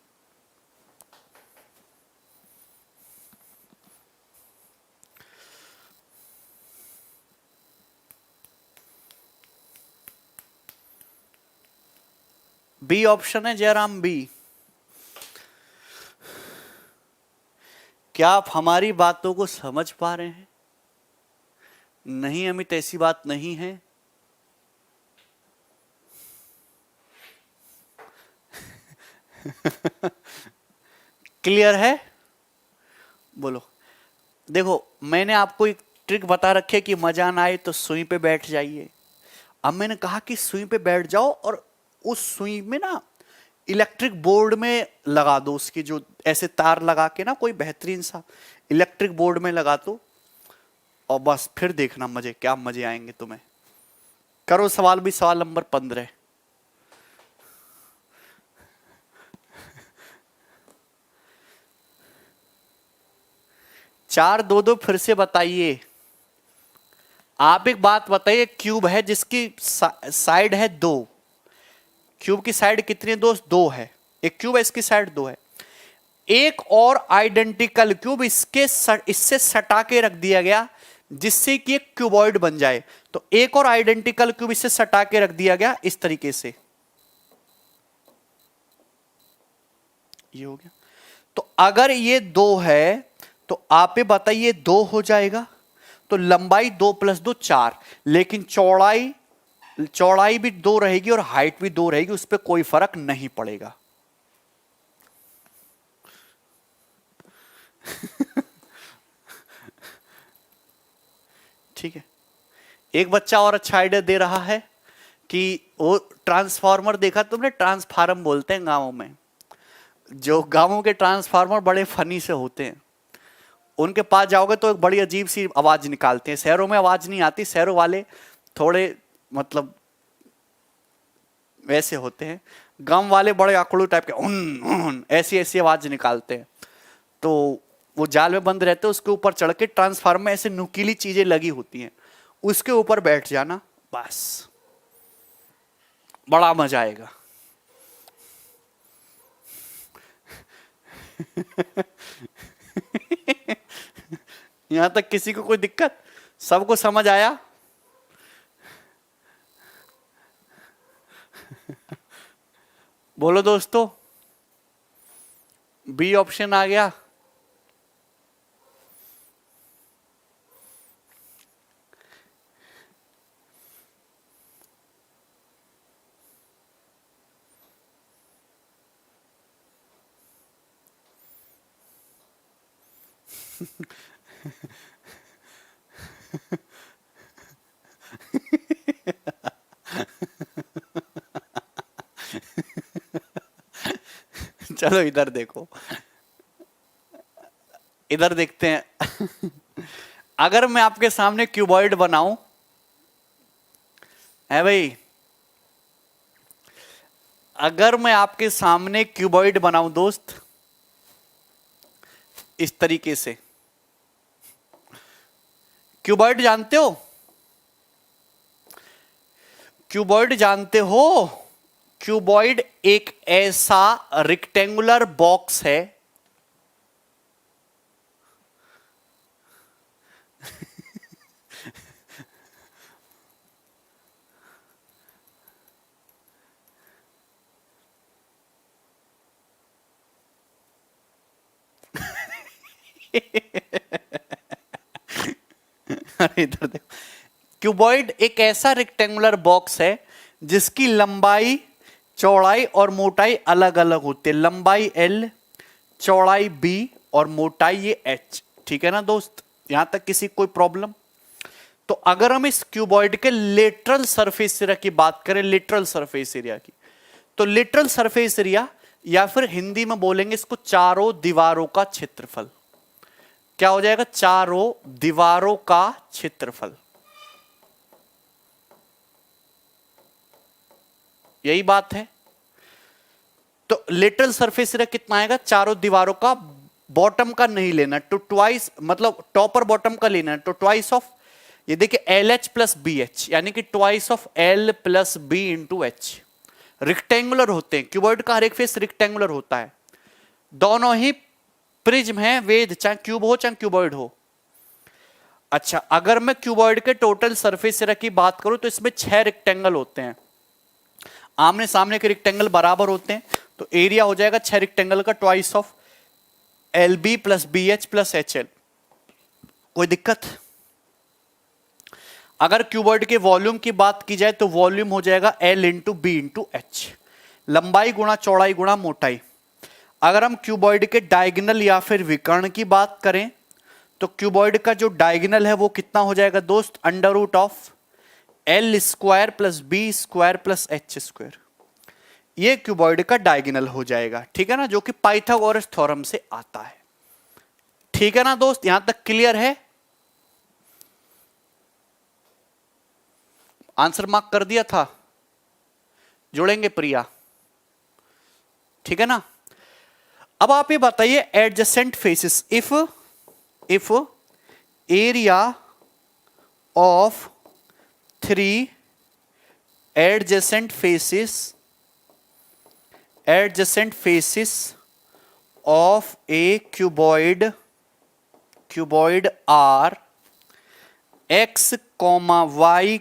बी ऑप्शन है जयराम, बी। क्या आप हमारी बातों को समझ पा रहे हैं? नहीं अमित, ऐसी बात नहीं है। क्लियर है? बोलो। देखो मैंने आपको एक ट्रिक बता रखी है कि मजा ना आए तो सुई पे बैठ जाइए। अब मैंने कहा कि सुई पे बैठ जाओ और उस सुई में ना इलेक्ट्रिक बोर्ड में लगा दो, उसकी जो ऐसे तार लगा के ना कोई बेहतरीन सा इलेक्ट्रिक बोर्ड में लगा दो और बस फिर देखना मजे, क्या मजे आएंगे तुम्हें। करो सवाल भी, सवाल नंबर 15। चार दो दो फिर से बताइए। आप एक बात बताइए, क्यूब है जिसकी साइड है 2, क्यूब की साइड कितनी दोस्त, 2 है। एक क्यूब है, इसकी साइड 2 है। एक और आइडेंटिकल क्यूब इससे सटा के रख दिया गया जिससे कि एक क्यूबॉइड बन जाए। तो एक और आइडेंटिकल क्यूब इससे सटा के रख दिया गया इस तरीके से, ये हो गया। तो अगर ये 2 है तो आप ये बताइए 2 हो जाएगा। तो लंबाई 2 प्लस 2 4, लेकिन चौड़ाई भी 2 रहेगी और हाइट भी 2 रहेगी, उस पर कोई फर्क नहीं पड़ेगा। ठीक है। एक बच्चा और अच्छा आइडिया दे रहा है कि वो ट्रांसफार्मर देखा तुमने, ट्रांसफार्म बोलते हैं गांवों में। जो गांवों के ट्रांसफार्मर बड़े फनी से होते हैं, उनके पास जाओगे तो एक बड़ी अजीब सी आवाज निकालते हैं। शहरों में आवाज नहीं आती, शहरों वाले थोड़े मतलब वैसे होते हैं, गांव वाले बड़े आकड़ू टाइप के उन उन ऐसी ऐसी आवाज निकालते हैं। तो वो जाल में बंद रहते हैं, उसके ऊपर चढ़ के ट्रांसफार्मर में ऐसे नुकीली चीजें लगी होती हैं, उसके ऊपर बैठ जाना, बस बड़ा मजा आएगा। यहां तक किसी को कोई दिक्कत? सबको समझ आया? बोलो दोस्तों, बी ऑप्शन आ गया। चलो इधर देखो, इधर देखते हैं। अगर मैं आपके सामने क्यूबॉइड बनाऊं, है भाई, अगर मैं आपके सामने क्यूबॉइड बनाऊं दोस्त इस तरीके से, क्यूबॉइड जानते हो? क्यूबॉइड जानते हो? क्यूबॉइड एक ऐसा रेक्टेंगुलर बॉक्स है इधर देखो, क्यूबॉइड एक ऐसा रेक्टेंगुलर बॉक्स है जिसकी लंबाई, चौड़ाई और मोटाई अलग अलग होती है। लंबाई L, चौड़ाई B और मोटाई ये H। ठीक है ना दोस्त, यहां तक किसी कोई प्रॉब्लम? तो अगर हम इस क्यूबॉइड के लेटरल सरफेस एरिया की बात करें, लेटरल सरफेस एरिया की, तो लेटरल सरफेस एरिया या फिर हिंदी में बोलेंगे इसको चारों दीवारों का क्षेत्रफल। क्या हो जाएगा? चारों दीवारों का क्षेत्रफल। यही बात है। तो लेटरल सरफेस एरिया कितना आएगा? चारों दीवारों का बॉटम का नहीं लेना, तो ट्वाइस मतलब टॉप और बॉटम का लेना है, तो ट्वाइस ऑफ ये देखिए L H plus B H, यानी कि twice of L plus B into H. Rectangular होते हैं, क्यूबॉइड का हर एक फेस रिक्टेंगुलर होता है। दोनों ही प्रिज्म है वेद, चाहे क्यूब हो चाहे क्यूबॉइड हो। अच्छा, अगर मैं क्यूबॉइड के टोटल सरफेस एरिया की बात करूं तो इसमें 6 रेक्टेंगल होते हैं, आमने सामने के रेक्टेंगल बराबर होते हैं, तो एरिया हो जाएगा 6 रेक्टेंगल का twice of L B plus B H plus H L. कोई दिक्कत? अगर क्यूबॉइड के वॉल्यूम की बात की जाए तो वॉल्यूम हो जाएगा L into B into H, लंबाई गुणा चौड़ाई गुणा मोटाई। अगर हम क्यूबॉइड के डायगोनल या फिर विकर्ण की बात करें तो क्यूबॉइड का जो डायगोनल है वो कितना हो जाएगा दोस्त, under root of L square plus B square plus H square. ये क्यूबॉइड का डायगोनल हो जाएगा, ठीक है ना, जो कि पाइथागोरस थ्योरम से आता है। ठीक है ना दोस्त, यहां तक क्लियर है? आंसर मार्क कर दिया था, जोड़ेंगे प्रिया, ठीक है ना। अब आप ये बताइए adjacent faces, if area of 3 adjacent faces of a cuboid are x, y,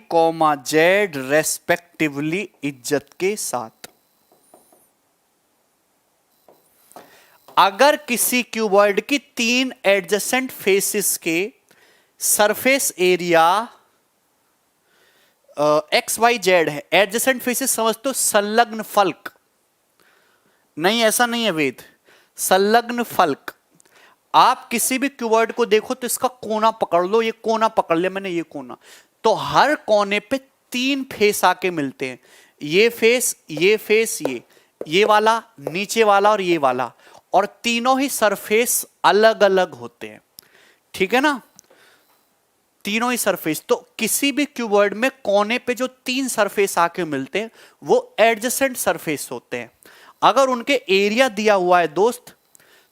z respectively इज्जत के साथ। अगर किसी क्यूबॉइड की 3 एडजेसेंट फेसेस के surface area X Y Z है, एडजेसेंट फेसेस समझ तो संलग्न फलक, नहीं ऐसा नहीं है वेद, संलग्न फलक। आप किसी भी क्यूबॉइड को देखो तो इसका कोना पकड़ लो, ये कोना पकड़ लिया मैंने, ये कोना, तो हर कोने पे 3 फेस आके मिलते हैं, ये फेस, ये फेस, ये वाला, नीचे वाला और ये वाला, और तीनों ही सरफेस अलग अलग होते हैं, ठीक है ना, तीनों ही सरफेस। तो किसी भी क्यूबॉइड में कोने पे जो 3 सरफेस आके मिलते हैं वो एडजेसेंट सरफेस होते हैं। अगर उनके एरिया दिया हुआ है दोस्त,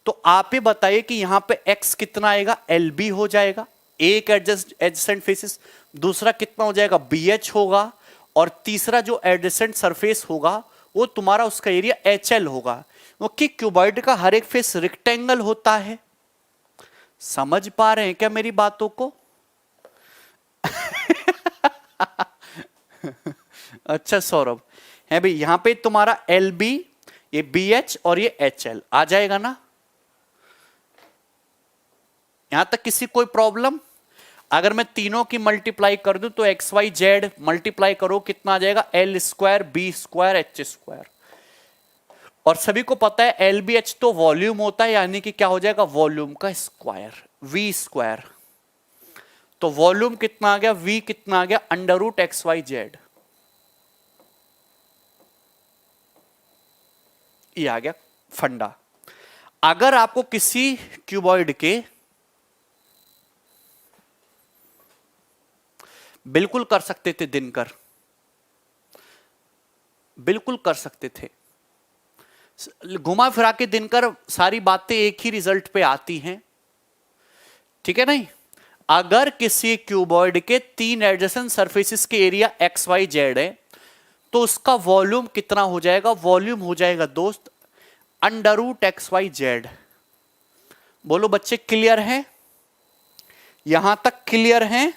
तो आप ही बताइए कि यहां पे x कितना आएगा, एल बी हो जाएगा, एक एडजेसेंट फेसेस, दूसरा कितना हो जाएगा, बी एच होगा, और तीसरा जो एडजेसेंट सरफेस होगा वो तुम्हारा उसका एरिया एच एल होगा, क्योंकि क्यूबॉइड का हर एक फेस रेक्टेंगल होता है। समझ पा रहे हैं क्या मेरी बातों को? अच्छा सौरभ है भाई, यहां पे तुम्हारा एल बी, ये बी एच और ये एच एल आ जाएगा ना, यहां तक किसी कोई प्रॉब्लम? अगर मैं तीनों की मल्टीप्लाई कर दूं तो एक्स वाई जेड मल्टीप्लाई करो कितना आ जाएगा, L square B square H square. और सभी को पता है एल बी एच तो वॉल्यूम होता है, यानी कि क्या हो जाएगा, वॉल्यूम का स्क्वायर, वी स्क्वायर। तो वॉल्यूम कितना आ गया, वी कितना आ गया, under root X Y Z, ये आ गया फंडा। अगर आपको किसी क्यूबॉइड के, बिल्कुल कर सकते थे दिनकर, बिल्कुल कर सकते थे, घुमा फिरा के दिनकर सारी बातें एक ही रिजल्ट पे आती हैं, ठीक है नहीं। अगर किसी क्यूबॉइड के 3 एडजेसेंट सरफेसेस के एरिया एक्स वाई जेड है तो उसका वॉल्यूम कितना हो जाएगा, वॉल्यूम हो जाएगा दोस्त under root X Y Z. बोलो बच्चे क्लियर है? यहां तक क्लियर है?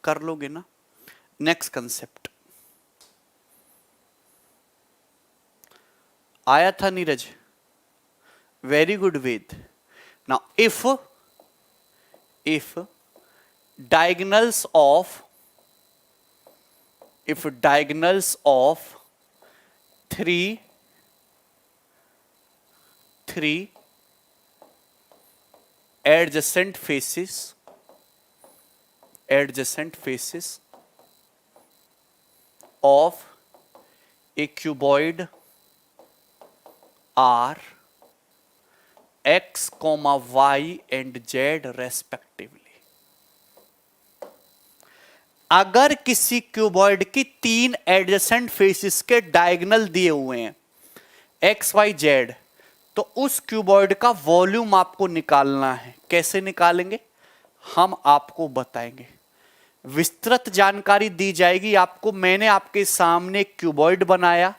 कर लोगे ना? नेक्स्ट कंसेप्ट आया था Neeraj, very good Ved. Now if diagonals of three adjacent faces of a cuboid are x, y and z respectively. अगर किसी क्यूबॉइड की 3 एडजेसेंट फेसेस के डायगोनल दिए हुए हैं एक्स वाई जेड, तो उस क्यूबॉइड का वॉल्यूम आपको निकालना है। कैसे निकालेंगे हम आपको बताएंगे, विस्तृत जानकारी दी जाएगी आपको। मैंने आपके सामने क्यूबॉइड बनाया,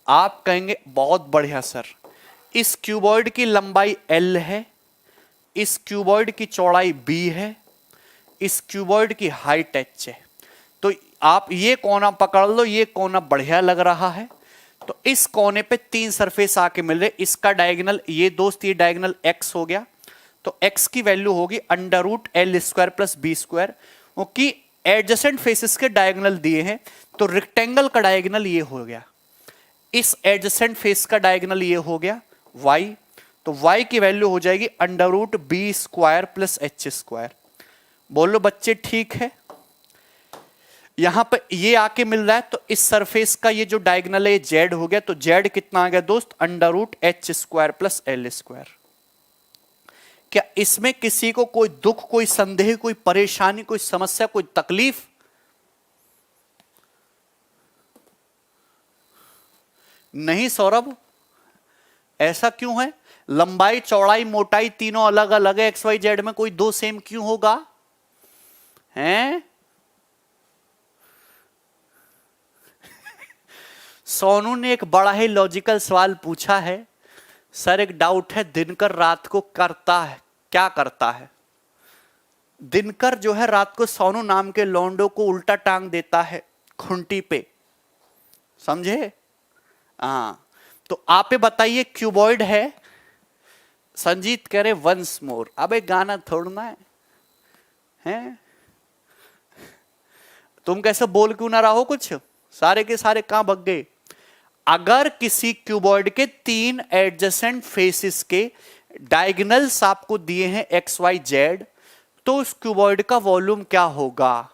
आप कहेंगे बहुत बढ़िया सर, इस क्यूबॉइड की लंबाई L है, इस क्यूबॉइड की चौड़ाई B है, इस क्यूबॉइड की हाइट H है। तो आप ये कोना पकड़ लो, ये कोना बढ़िया लग रहा है। तो इस कोने पे 3 सरफेस आके मिल रहे, इसका डायगोनल ये दोस्त, ये डायगोनल x हो गया। तो x की वैल्यू होगी √L² प्लस B स्क्वायर, क्योंकि एडजेसेंट फेसेस के डायगोनल दिए हैं। तो रेक्टेंगल का डायगोनल ये हो गया, इस एडजेसेंट फेस का डायगोनल ये हो गया y। तो y की वैल्यू हो जाएगी √B² प्लस H²। बोलो बच्चे ठीक है। यहां पर ये आके मिल रहा है, तो इस सरफेस का ये जो डायगोनल है z हो गया। तो z कितना आ गया दोस्त, √H² प्लस L²। क्या इसमें किसी को कोई दुख, कोई संदेह, कोई परेशानी, कोई समस्या, कोई तकलीफ? नहीं सौरभ, ऐसा क्यों है? लंबाई, चौड़ाई, मोटाई तीनों अलग अलग है, XYZ में कोई दो सेम क्यों होगा? हैं? सोनू ने एक बड़ा ही लॉजिकल सवाल पूछा है, सर एक डाउट है, दिनकर रात को करता है क्या करता है? दिनकर जो है रात को सोनू नाम के लौंडो को उल्टा टांग देता है खुंटी पे, समझे? हाँ, तो आप ही बताइए, क्यूबॉइड है। संजीत कह रहे वंस मोर, अब एक गाना थोड़ना है, हैं? तुम कैसे बोल क्यों ना रहो कुछ? सारे के सारे कहां भग गए? अगर किसी क्यूबॉइड के 3 एडजेसेंट फेसेस के डायगोनल्स आपको दिए हैं XYZ, तो उस क्यूबॉइड का वॉल्यूम क्या होगा?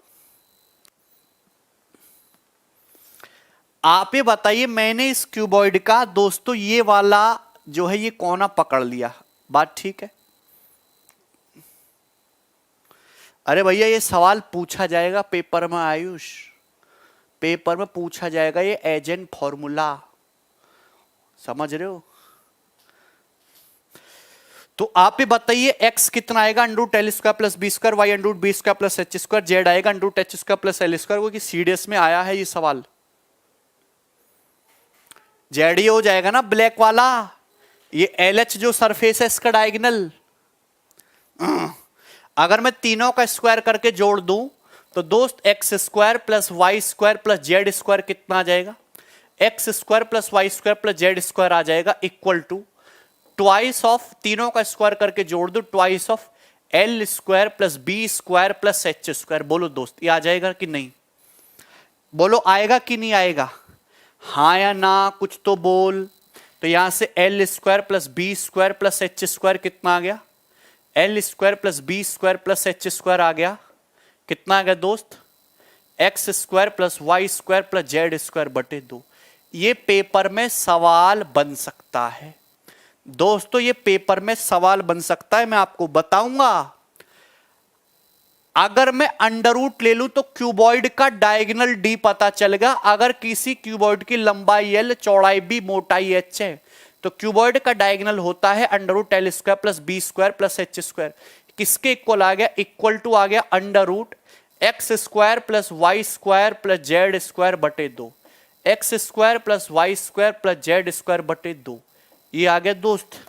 आप ये बताइए। मैंने इस क्यूबॉइड का दोस्तों ये वाला जो है ये कोना पकड़ लिया, बात ठीक है? अरे भैया ये सवाल पूछा जाएगा पेपर में, आयुष, पेपर में पूछा जाएगा ये एजेंट फॉर्मूला, समझ रहे हो? तो आप ही बताइए x कितना आएगा, √L² plus B square, y √B² plus H², z आएगा √H² प्लस L²। क्योंकि सीडीएस में आया है ये सवाल। z ही हो जाएगा ना ब्लैक वाला, ये LH जो सरफेस है इसका डायगोनल। अगर मैं तीनों का स्क्वायर करके जोड़ दूं तो दोस्त x² plus y² plus z² कितना आ जाएगा? x² plus y² plus z² आ जाएगा, इक्वल टू ट्वाइस ऑफ, तीनों का स्क्वायर करके जोड़ दो, twice of L² plus B² plus H²। बोलो दोस्त ये आ जाएगा कि नहीं? बोलो आएगा कि नहीं आएगा? हाँ या ना, कुछ तो बोल। तो यहां से L² plus B² plus H² कितना आ गया? L² plus B² plus H² आ गया, कितना आ गया दोस्त? x² plus y² plus z² बटे 2। ये पेपर में सवाल बन सकता है दोस्तों, ये पेपर में सवाल बन सकता है, मैं आपको बताऊंगा। अगर मैं अंडर रूट ले लूं तो क्यूबॉइड का डायगोनल d पता चलेगा। अगर किसी क्यूबॉइड की लंबाई L, चौड़ाई B, मोटाई H है, तो क्यूबॉइड का डायगोनल होता है √L² plus B² plus H²। किसके इक्वल आ गया? इक्वल टू आ गया √x² plus y² plus z² बटे 2, x² plus y² plus z² बटे 2। ये आ गया दोस्त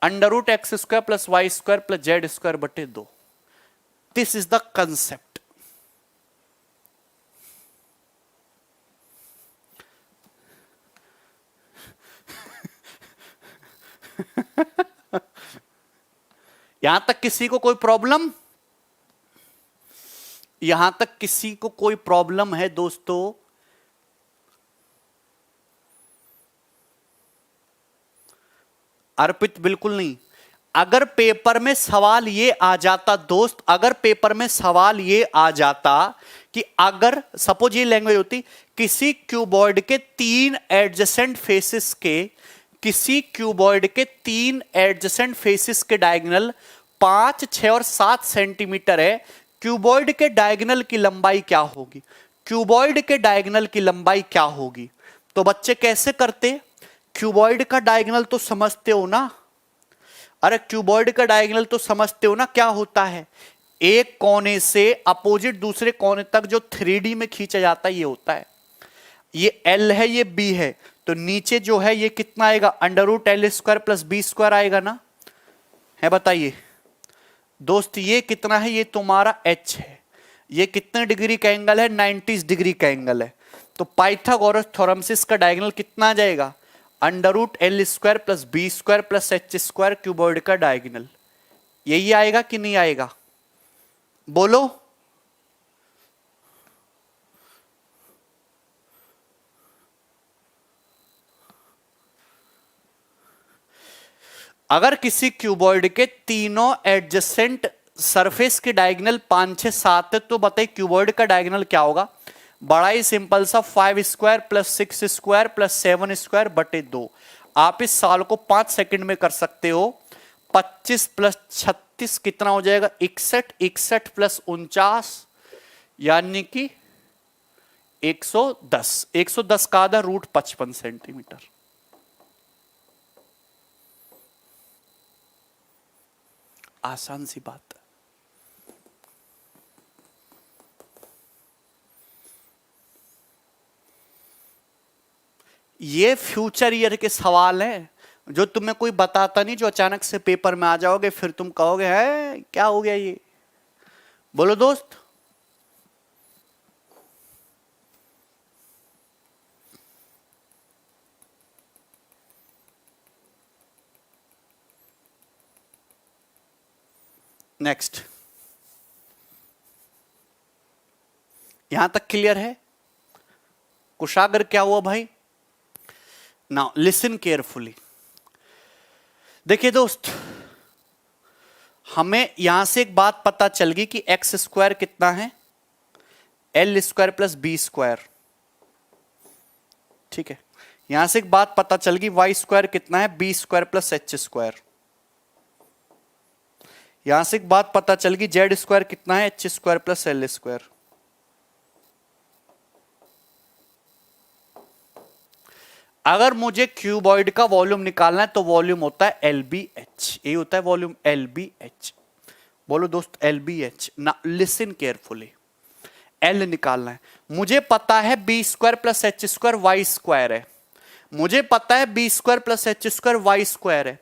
√x² plus y² plus z² बटे 2। This is the concept. यहां तक किसी को कोई प्रॉब्लम? यहां तक किसी को कोई प्रॉब्लम है दोस्तों? अर्पित बिल्कुल नहीं। अगर पेपर में सवाल ये आ जाता दोस्त, अगर पेपर में सवाल ये आ जाता कि अगर सपोज ये लैंग्वेज होती, किसी क्यूबॉइड के 3 एडजेसेंट फेसेस के, किसी क्यूबॉइड के 3 एडजेसेंट फेसेस के डायगोनल 5, 6 और 7 सेंटीमीटर है, क्यूबॉइड के डायगोनल की लंबाई क्या होगी? क्यूबॉइड के डायगोनल की लंबाई क्या होगी? तो बच्चे कैसे करते? क्यूबॉइड का डायगोनल तो समझते हो ना, अरे क्यूबॉइड का डायगोनल तो समझते हो ना क्या होता है, एक कोने से अपोजिट दूसरे कोने तक जो 3D में खींचा जाता है ये होता है। ये L है ये B है, तो नीचे जो है ये कितना आएगा, √L² प्लस B² आएगा ना, है बताइए दोस्त। ये कितना है, ये तुम्हारा H है। ये कितने डिग्री का एंगल है, 90 डिग्री का एंगल है। तो पाइथागोरस थ्योरम से इसका डायगोनल कितना आ जाएगा, √L² plus B² plus H² cuboid का डायगोनल। यही आएगा कि नहीं आएगा, बोलो। अगर किसी क्यूबॉइड के तीनों एडजेसेंट सरफेस की डायगोनल 5, 6, 7 है, तो बताइए क्यूबॉइड का डायगोनल क्या होगा। बड़ा ही सिंपल सा 5² प्लस 6² प्लस 7² बटे 2। आप इस साल को 5 सेकंड में कर सकते हो। 25 प्लस 36 कितना हो जाएगा, 61, 61 प्लस 49 यानी कि 110। 110 का आधा √55 सेंटीमीटर। आसान सी बात है। ये फ्यूचर ईयर के सवाल हैं जो तुम्हें कोई बताता नहीं, जो अचानक से पेपर में आ जाओगे, फिर तुम कहोगे है क्या हो गया ये। बोलो दोस्त। नेक्स्ट, यहां तक क्लियर है। कुशागर क्या हुआ भाई, नाउ लिसन केयरफुली। देखिए दोस्त, हमें यहां से एक बात पता चल गई कि x² कितना है, L² प्लस B²। ठीक है, यहां से एक बात पता चल गई y² कितना है, B² प्लस H²। यहां से एक बात पता चल गई Z² कितना है, H² प्लस L²। अगर मुझे क्यूबॉइड का वॉल्यूम निकालना है तो वॉल्यूम होता है LBH। ये होता है वॉल्यूम LBH। बोलो दोस्त LBH ना, लिसन केयरफुली। L निकालना है, मुझे पता है B² प्लस H² Y² है। मुझे पता है B² प्लस H² Y² है।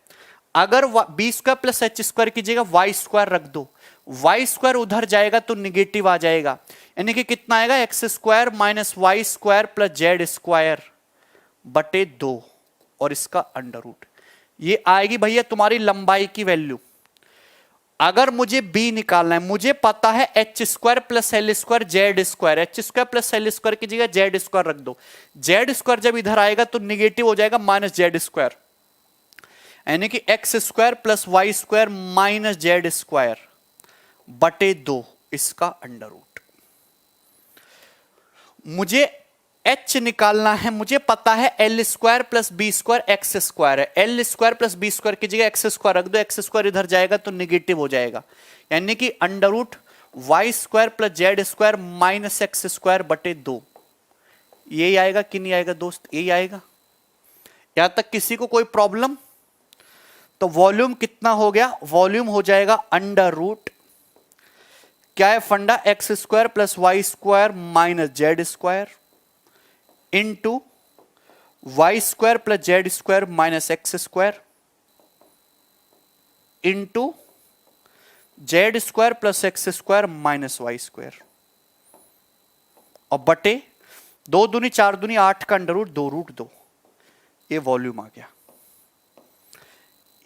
अगर B² प्लस H² की जगह Y² रख दो, Y² उधर जाएगा तो निगेटिव आ जाएगा, यानी कि कितना आएगा, x² minus Y² plus Z² बटे 2 और इसका अंडर रूट। ये आएगी भैया तुम्हारी लंबाई की वैल्यू। अगर मुझे B निकालना है, मुझे पता है H² plus L² Z²। H² plus L² की जगह Z² रख दो, Z² जब इधर आएगा तो निगेटिव हो जाएगा माइनस Z², यानी कि x² plus Y² minus Z² बटे 2 इसका अंडर रूट। मुझे H निकालना है, मुझे पता है L² प्लस B² x² है। L² प्लस B² की जगह x² रख दो, x² इधर जाएगा तो निगेटिव हो जाएगा, यानी कि under root Y² plus Z² minus x² बटे 2। यही आएगा कि नहीं आएगा दोस्त, यही आएगा। यहां तक किसी को कोई प्रॉब्लम? तो वॉल्यूम कितना हो गया, वॉल्यूम हो जाएगा अंडर रूट, क्या है फंडा, x² plus Y² minus Z² into Y² plus Z² minus x² into Z² plus x² minus Y², और बटे 2 दूनी 4 दूनी 8 का अंडर रूट 2√2। ये वॉल्यूम आ गया।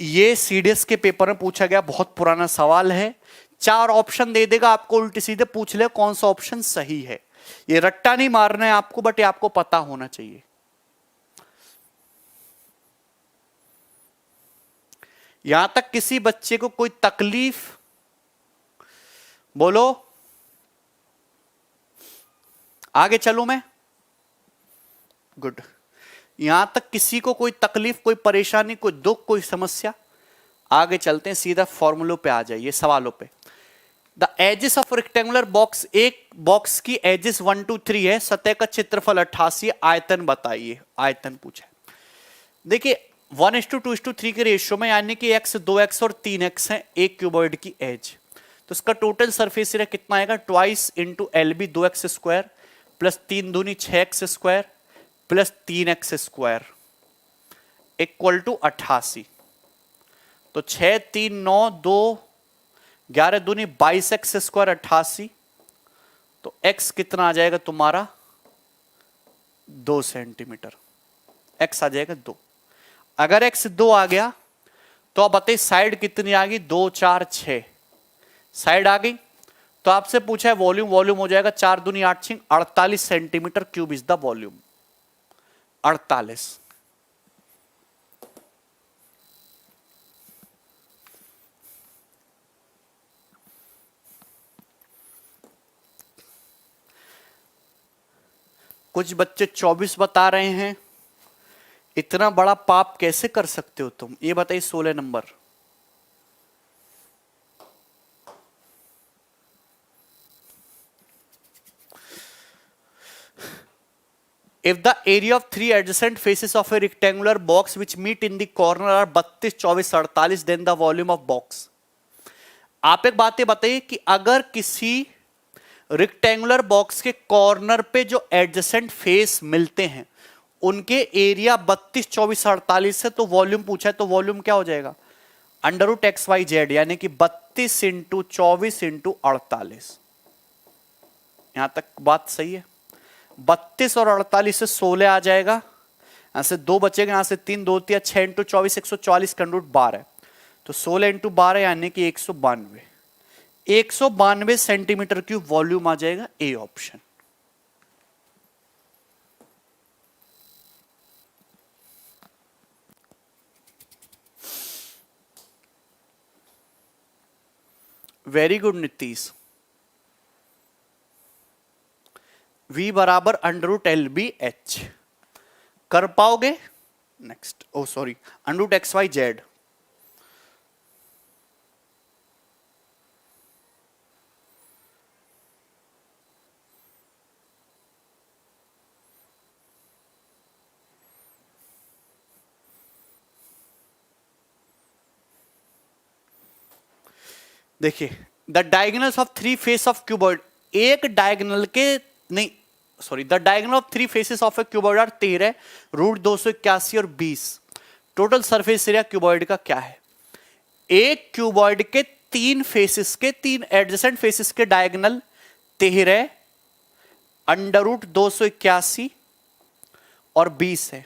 ये सीडीएस के पेपर में पूछा गया, बहुत पुराना सवाल है। 4 ऑप्शन दे देगा आपको, उल्टे सीधे पूछ ले कौन सा ऑप्शन सही है। ये रट्टा नहीं मारना है आपको, बट ये आपको पता होना चाहिए। यहां तक किसी बच्चे को कोई तकलीफ? बोलो, आगे चलूं मैं? गुड। यहां तक किसी को कोई तकलीफ, कोई परेशानी, कोई दुख, कोई समस्या? आगे चलते हैं, सीधा फॉर्मूलों पे आ जाइए, सवालों पे। The edges of rectangular box, एक बॉक्स की एजेस 1 2 3 है, सतह का क्षेत्रफल 88, आयतन बताइए। आयतन पूछा। देखिए 1:2:3 के रेशियो में, यानी कि x 2x और 3x है एक क्यूबॉइड की एज, तो इसका टोटल सरफेस एरिया कितना आएगा, twice into LB 2x square plus 3 दूनी 6x square plus 3x square equal to 88। तो 6 3 9 2 11 दूनी 22x स्क्वायर 88, तो x कितना आ जाएगा तुम्हारा 2 सेंटीमीटर, x आ जाएगा 2। अगर x 2 आ गया तो आप बताइए साइड कितनी आ गई, 2 4 6 साइड आ गई। तो आपसे पूछा है वॉल्यूम, वॉल्यूम हो जाएगा 4 दूनी 8 6 48 centimetre cube is the volume, 48। कुछ बच्चे 24 बता रहे हैं, इतना बड़ा पाप कैसे कर सकते हो तुम, ये बताइए 16 number. If the area of 3 adjacent faces of a rectangular box which meet in the corner are 32 24 48, then the volume of box। आप एक बात बताइए कि अगर किसी रेक्टेंगुलर बॉक्स के कॉर्नर पे जो एडजेसेंट फेस मिलते हैं उनके एरिया 32 24 48 है, तो वॉल्यूम पूछा है, तो वॉल्यूम क्या हो जाएगा √XYZ, यानी कि 32 इंटू 24 इंटू 48। यहां तक बात सही है। 32 और 48 से 16 आ जाएगा, यहां से 2 बचेगा, यहां से 3 2 3 6 इंटू 24 140 का √12, तो 16 इंटू 12 यानी कि 192 192 सेंटीमीटर क्यूब वॉल्यूम आ जाएगा, A option. Very good Nitish. V बराबर √LBH कर पाओगे। Next, oh sorry, √XYZ। देखिए the diagonals of 3 face of cuboid, एक डायगोनल के नहीं sorry, the diagonal of 3 faces of a cuboid are 13 √281 और 20। टोटल सरफेस एरिया क्यूबॉइड का क्या है, एक क्यूबॉइड के 3 फेसेस के 3 एडजेसेंट फेसेस के डायगोनल 13 √281 और 20 है।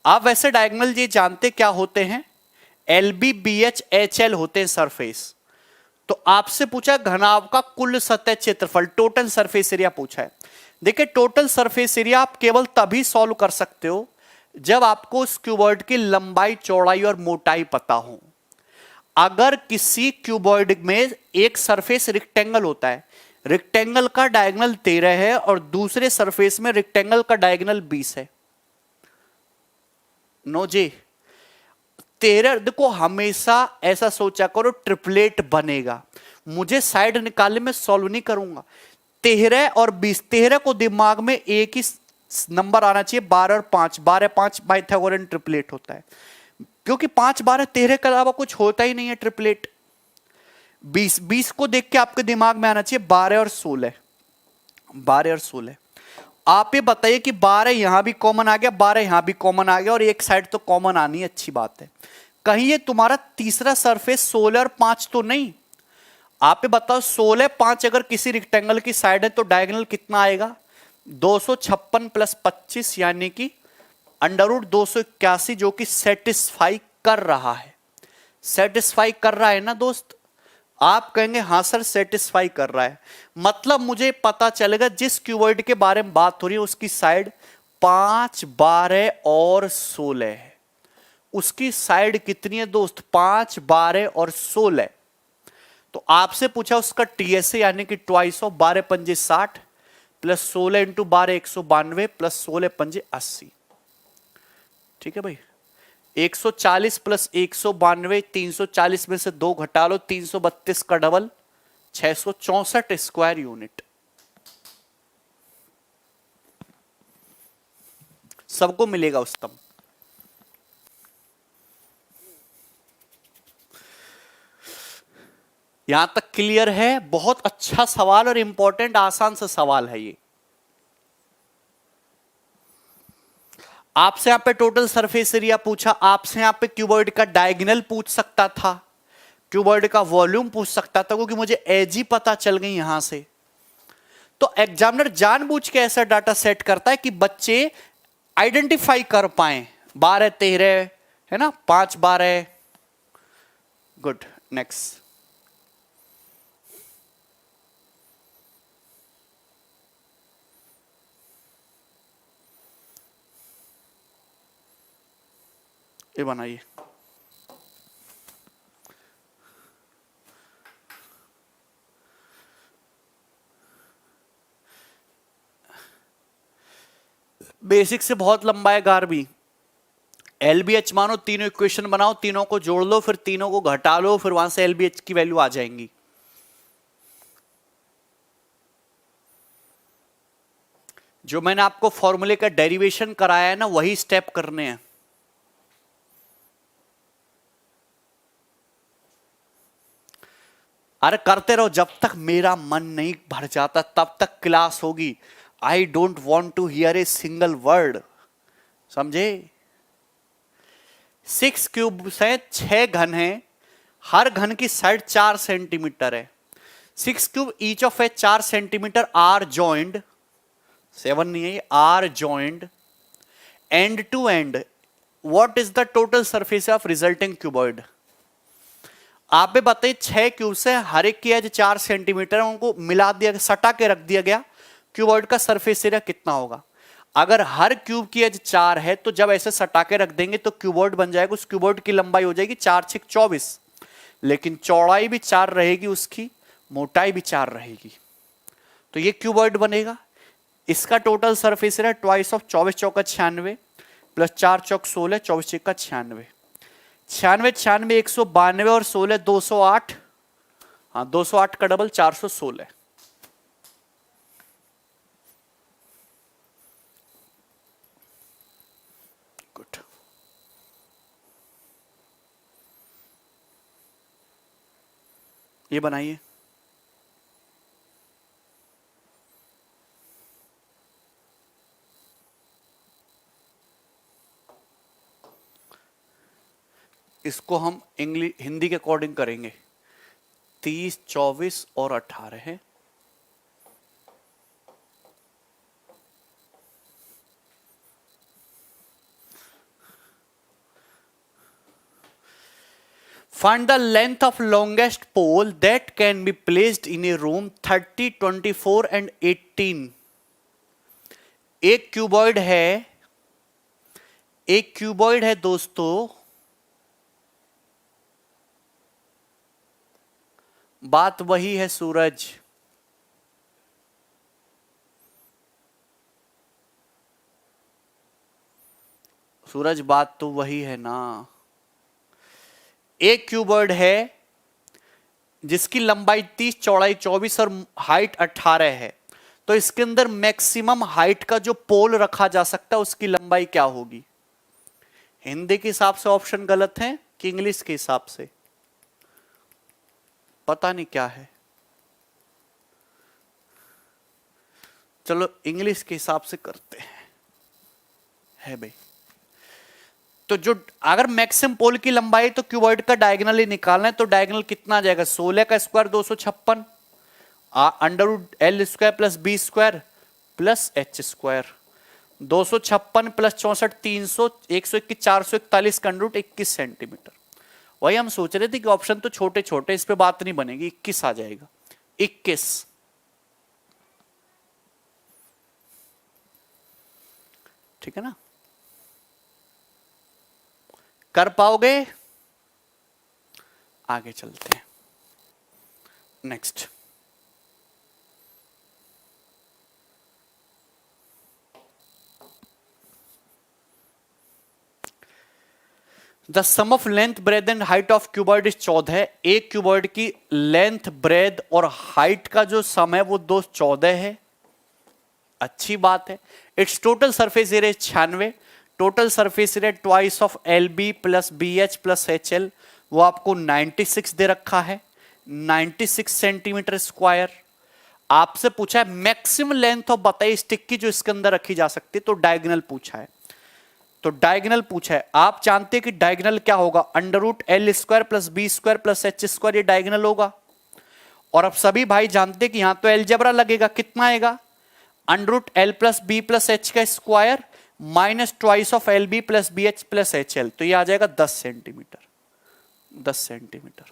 आप वैसे डायगोनल ये जानते क्या होते हैं, LB BH HL होते हैं सरफेस। तो आपसे पूछा घनाभ का कुल सतह क्षेत्रफल, टोटल सरफेस एरिया पूछा है। देखिए टोटल सरफेस एरिया आप केवल तभी सॉल्व कर सकते हो जब आपको उस क्यूबॉइड की लंबाई चौड़ाई और मोटाई पता हो। अगर किसी क्यूबॉइड में एक सरफेस रेक्टेंगल होता है, रेक्टेंगल का डायगोनल 13 है और दूसरे सरफेस में रेक्टेंगल का डायगोनल 20 है, नो जी 13, देखो हमेशा ऐसा सोचा करो ट्रिपलेट बनेगा, मुझे साइड निकालने में सॉल्व नहीं करूंगा। 13 और 20, 13 को दिमाग में एक ही नंबर आना चाहिए, 12 और 5, 12 5 पाइथागोरन ट्रिपलेट होता है, क्योंकि 5 12 13 के अलावा कुछ होता ही नहीं है ट्रिपलेट। 20 को देख के आपके दिमाग में आना चाहिए 12 और 16, 12 और 16। आप ये बताइए कि 12 यहां भी कॉमन आ गया, 12 यहां भी कॉमन आ गया और एक साइड तो कॉमन आनी है, अच्छी बात है। कहीं ये तुम्हारा तीसरा सरफेस 16 और 5 तो नहीं। आप ये बताओ 16 5 अगर किसी रेक्टेंगल की साइड है तो डायगोनल कितना आएगा, 256 प्लस 25 यानी कि √281, जो कि सेटिस्फाई कर रहा है। सेटिस्फाई कर रहा है ना दोस्त, आप कहेंगे हाँ सर सेटिस्फाई कर रहा है, मतलब मुझे पता चलेगा जिस क्यूबॉइड के बारे में बात हो रही है उसकी साइड 5 12 और 16 है। उसकी साइड कितनी है दोस्त, 5 12 और 16। तो आपसे पूछा उसका टीएसए यानी कि ट्वाइस ऑफ 12 पंजे 60 प्लस 16 इंटू 12 192 प्लस 16 पंजे 80। ठीक है भाई, 140 प्लस 192, 340 में से 2 घटा लो, 332 का डबल 664 स्क्वायर यूनिट। सबको मिलेगा स्तंभ। यहां तक क्लियर है? बहुत अच्छा सवाल और इंपॉर्टेंट आसान सा सवाल है ये। आपसे यहां पे टोटल सरफेस एरिया पूछा, आपसे यहां पे क्यूबॉइड का डायगोनल पूछ सकता था, क्यूबॉइड का वॉल्यूम पूछ सकता था, क्योंकि मुझे एज ही पता चल गई यहां से। तो एग्जामिनर जानबूझ के ऐसा डाटा सेट करता है कि बच्चे आइडेंटिफाई कर पाए 12 13 है ना, 5 12। Good, next. ये बनाइए। बेसिक से बहुत लंबा है गार्बी। एलबीएच मानो, तीनों इक्वेशन बनाओ, तीनों को जोड़ लो, फिर तीनों को घटा लो, फिर वहां से एलबीएच की वैल्यू आ जाएंगी। जो मैंने आपको फॉर्मूले का डेरिवेशन कराया है ना, वही स्टेप करने हैं। अरे करते रहो, जब तक मेरा मन नहीं भर जाता तब तक क्लास होगी। I don't want to hear a single word, समझे? 6 क्यूब से 6 घन हैं, हर घन की साइड 4 सेंटीमीटर है। 6 cube each of a 4 centimetre are joined, 7 नहीं है, are joined end to end. What is the total surface of resulting cuboid? आप भी बताइए, 6 क्यूब से हर एक की एज 4 सेंटीमीटर, उनको मिला दिया, सटा के रख दिया गया, क्यूबॉइड का सरफेस एरिया कितना होगा? अगर हर क्यूब की एज 4 है तो जब ऐसे सटा के रख देंगे तो क्यूबॉइड बन जाएगा। उस क्यूबॉइड की लंबाई हो जाएगी 4 6 24, लेकिन चौड़ाई भी 4 रहेगी, उसकी मोटाई भी 4 रहेगी, तो ये क्यूबॉइड बनेगा। इसका total surface area twice of 24 चौका 96 प्लस 4 चौक 16, 24 चौका 96, 96 96 192 और 16 208। हाँ, 208 का डबल 416। गुड। ये बनाइए। इसको हम इंग्लिश हिंदी के अकॉर्डिंग करेंगे। 30 24 और 18 है। Find the length of longest pole that can be placed in a room 30, 24 and 18। एक क्यूबॉइड है दोस्तों, बात वही है सूरज। सूरज बात तो वही है ना। एक क्यूबॉइड है जिसकी लंबाई 30, चौड़ाई 24 और हाइट 18 है, तो इसके अंदर मैक्सिमम हाइट का जो पोल रखा जा सकता है उसकी लंबाई क्या होगी? हिंदी के हिसाब से ऑप्शन गलत है कि इंग्लिश के हिसाब से? पता नहीं क्या है। चलो इंग्लिश के हिसाब से करते हैं, है भाई। तो जो अगर मैक्सिमम पोल की लंबाई तो क्यूबॉइड का डायगोनल ही निकालना है, तो डायगोनल कितना आ जाएगा? 16 का square 256 under root L square plus B square plus H square, 256 plus 64 300, 121 441 का अंडर रूट 21 सेंटीमीटर। वही हम सोच रहे थे कि ऑप्शन तो छोटे छोटे, इस पे बात नहीं बनेगी। 21 आ जाएगा, 21। ठीक है ना? कर पाओगे? आगे चलते हैं। Next, the sum of length breadth and height of cuboid is 14। एक क्यूबॉइड की लेंथ ब्रेथ और हाइट का जो सम है वो 14 है। अच्छी बात है। It's total surface area 96। Total surface area twice of L B plus B H plus H L, वो आपको 96 दे रखा है। 96 सेंटीमीटर स्क्वायर। आपसे पूछा है मैक्सिमम लेंथ ऑफ, बताइए स्टिक की जो इसके अंदर रखी जा सकती है, तो डायगोनल पूछा है। तो डायगोनल पूछा है, आप जानते हैं कि डायगोनल क्या होगा, under root L square plus B square plus H square, ये डायगोनल होगा। और अब सभी भाई जानते हैं कि यहां तो एलजेब्रा लगेगा, कितना आएगा, under root L plus B plus H का square minus twice of L B plus B H plus H L, तो ये आ जाएगा 10 सेंटीमीटर। 10 सेंटीमीटर।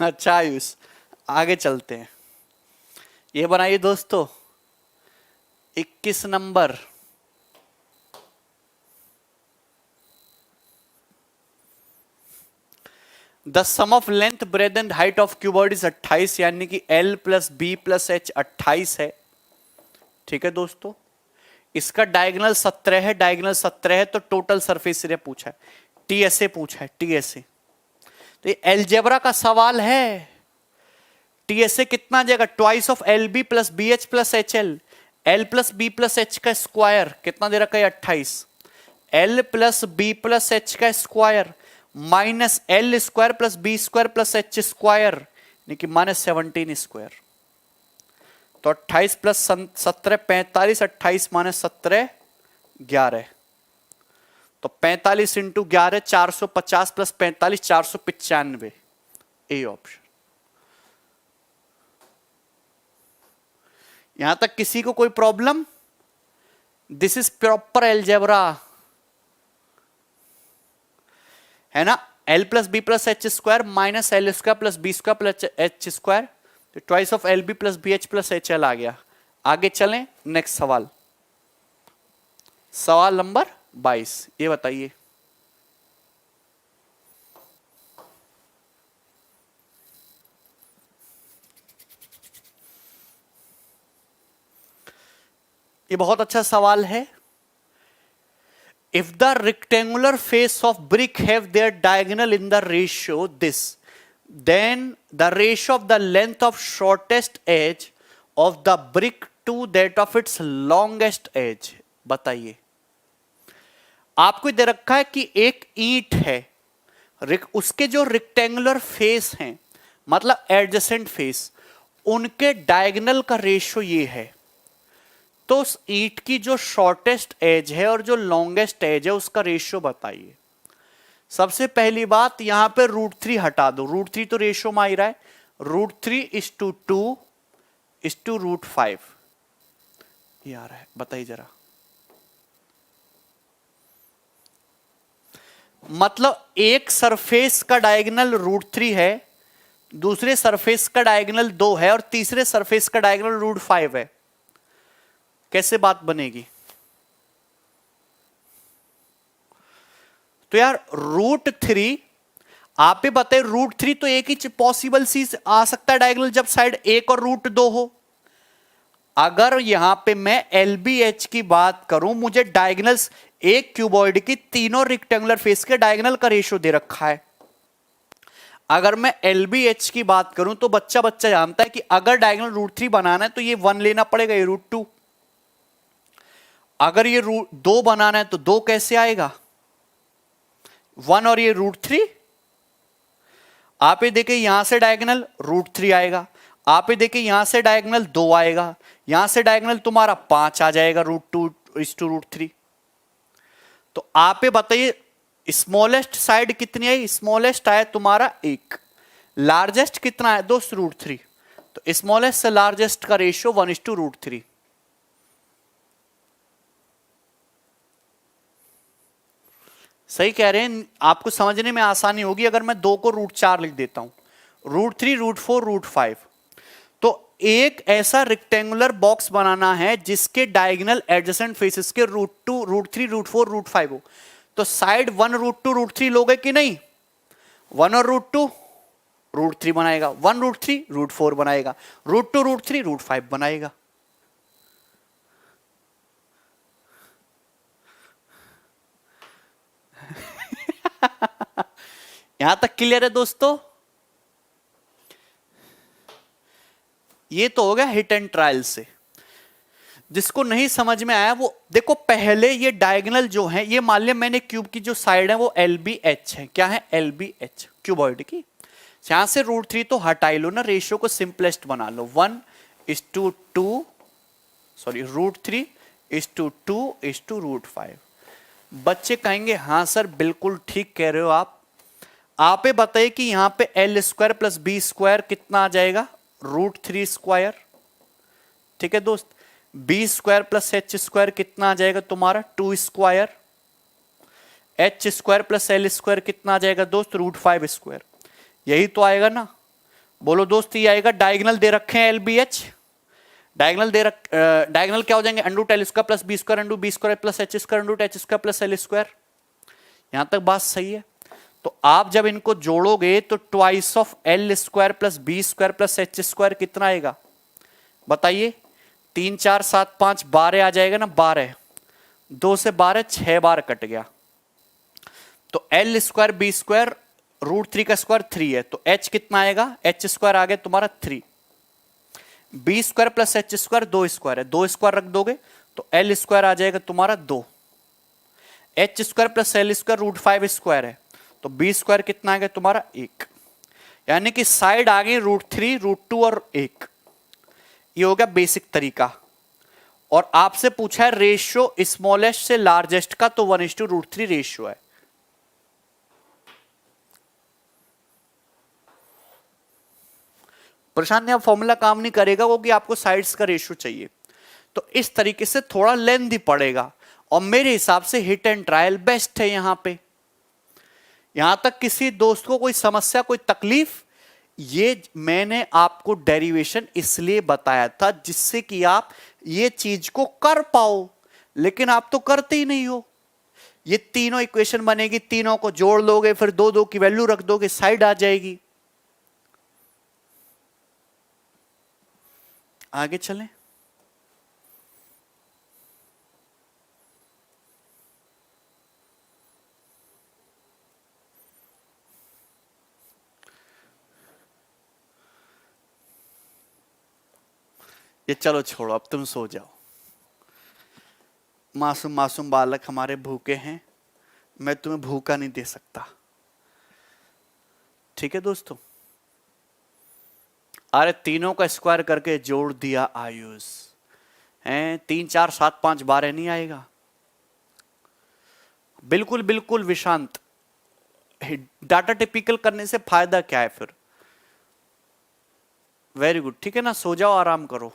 अच्छा आयुष, आगे चलते हैं। ये बनाइए दोस्तों 21 number. The sum of length breadth and height of cuboid is 28, यानी कि L plus B plus H 28 है। ठीक है दोस्तों, इसका डायगोनल 17 है, डायगोनल 17 है, तो टोटल सरफेस एरिया पूछा है, टीएसए पूछा है, टीएसए। तो ये एलजेब्रा का सवाल है। टीएसए कितना आ जाएगा, twice of L B plus B H plus H L, L plus B plus H का स्क्वायर कितना दे रखा है 28, L plus B plus H का square minus L square plus B square plus H square, यानी कि minus 17 square. तो 28 plus 17 45, 28 minus 17 11, तो 45 इंटू 11 450 प्लस 45 495, ए ऑप्शन। यहां तक किसी को कोई problem? This is proper algebra, है ना। L plus B plus H square minus L square plus B square plus H square, तो twice of L B plus B H plus H L आ गया। आगे चलें, नेक्स्ट सवाल, सवाल number 22। ये बताइए, ये बहुत अच्छा सवाल है। If the rectangular face of brick have their diagonal in the ratio this, then the ratio of the length of shortest edge of the brick to that of its longest edge, बताइए। आपको दे रखा है कि एक ईंट है, उसके जो रेक्टेंगुलर फेस हैं, मतलब एडजेसेंट फेस, उनके डायगोनल का रेशियो ये है। तो उस ईंट की जो शॉर्टेस्ट एज है और जो लॉन्गेस्ट एज है उसका रेशियो बताइए। सबसे पहली बात, यहां पे √3 हटा दो, √3 तो रेशियो में आ ही रहा है, √3:2 √5 ये आ रहा है, बताइए जरा। मतलब एक सरफेस का डायगोनल √3 है, दूसरे सरफेस का डायगोनल 2 है और तीसरे सरफेस का डायगोनल √5 है। कैसे बात बनेगी? तो यार √3, आप ही बताए, √3 तो एक ही पॉसिबल चीज आ सकता है डायगोनल जब साइड 1 और √2 हो। अगर यहां पे मैं LBH की बात करूं, मुझे डायगोनल्स एक क्यूबॉइड की तीनों रेक्टेंगुलर फेस के डायगोनल का रेशियो दे रखा है। अगर मैं LBH की बात करूं तो बच्चा बच्चा जानता है कि अगर डायगोनल √3 बनाना है तो ये 1 लेना पड़ेगा, ये √2। अगर ये 2 बनाना है तो 2 कैसे आएगा, 1 और ये √3। आप ये देखिए यहां से डायगोनल √3 आएगा, आप ये देखिए यहां से डायगोनल 2 आएगा, यहां से डायगोनल तुम्हारा 5 आ जाएगा, √2:√3। तो आप ये बताइए स्मॉलेस्ट साइड कितनी आई, स्मॉलेस्ट आया तुम्हारा 1, लार्जेस्ट कितना है दोस्त, √3। तो स्मॉलेस्ट से लार्जेस्ट का रेशियो 1:√3। सही कह रहे हैं, आपको समझने में आसानी होगी अगर मैं 2 को √4 लिख देता हूं, √3 √4 √5। तो एक ऐसा रेक्टेंगुलर बॉक्स बनाना है जिसके डायगोनल एडजेसेंट फेसेस के √2 √3 √4 √5 हो। तो साइड 1 √2 √3 लोगे कि नहीं, 1 और √2 √3 बनाएगा, 1 √3 √4 बनाएगा, √2 √3 √5 बनाएगा। यहां तक क्लियर है दोस्तों? ये तो हो गया हिट एंड ट्रायल से। जिसको नहीं समझ में आया वो देखो, पहले ये डायगोनल जो है, ये मान लिया मैंने क्यूब की जो साइड है वो LBH है। क्या है? LBH, क्यूबॉइड की। यहां से √3 तो हटा ही लो ना, रेशियो को सिंपलेस्ट बना लो। 1:2, सॉरी √3 2:2 बच्चे कहेंगे हाँ सर बिल्कुल ठीक कह रहे हो आप ये बताइए कि यहां पे L² + B² कितना आ जाएगा? √3²। ठीक है दोस्त। B² + H² कितना आ जाएगा तुम्हारा? 2²। H² + L² कितना आ जाएगा दोस्त? √5²। यही तो आएगा ना? बोलो दोस्त, ये आएगा। डायगोनल दे रखे हैं LBH, डायगोनल क्या हो जाएंगे? √L² + B² B² + H² √H² + L²। यहां तक बात सही है। तो आप जब इनको जोड़ोगे तो twice of L² + B² + H² कितना आएगा बताइए? 3 4 7 5 12 आ जाएगा ना? 12, 2 से 12 6 बार कट गया। तो L² B² √3 का स्क्वायर 3 है, तो H कितना आएगा? H² आ गया तुम्हारा 3। B² + H² 2² है, 2² रख दोगे तो L² आ जाएगा तुम्हारा 2। H² + L² √5² है, तो B² कितना आ गया तुम्हारा? 1। यानी कि साइड आ गई √3 √2 और 1। ये हो गया बेसिक तरीका। और आपसे पूछा है रेशियो स्मॉलेस्ट से लार्जेस्ट का, तो 1:√3 रेशियो है। परेशान नहीं, फॉर्मूला काम नहीं करेगा क्योंकि आपको साइड्स का रेशियो चाहिए। तो इस तरीके से थोड़ा लेंथी पड़ेगा, और मेरे हिसाब से हिट एंड ट्रायल बेस्ट है यहां पे। यहां तक किसी दोस्त को कोई समस्या, कोई तकलीफ? ये मैंने आपको डेरिवेशन इसलिए बताया था जिससे कि आप ये चीज को कर पाओ, लेकिन आप तो करते ही नहीं हो। ये तीनों इक्वेशन बनेगी, तीनों को जोड़ लोगे, फिर 2 की वैल्यू रख दोगे, साइड आ जाएगी। आगे चलें। ये चलो छोड़ो, अब तुम सो जाओ। मासूम मासूम बालक हमारे भूखे हैं, मैं तुम्हें भूखा नहीं दे सकता। ठीक है दोस्तों? अरे तीनों का स्क्वायर करके जोड़ दिया आयुष हैं, 3 4 7 5 12 नहीं आएगा। बिल्कुल बिल्कुल विशांत, डाटा टिपिकल करने से फायदा क्या है फिर? वेरी गुड, ठीक है ना? सो जाओ, आराम करो।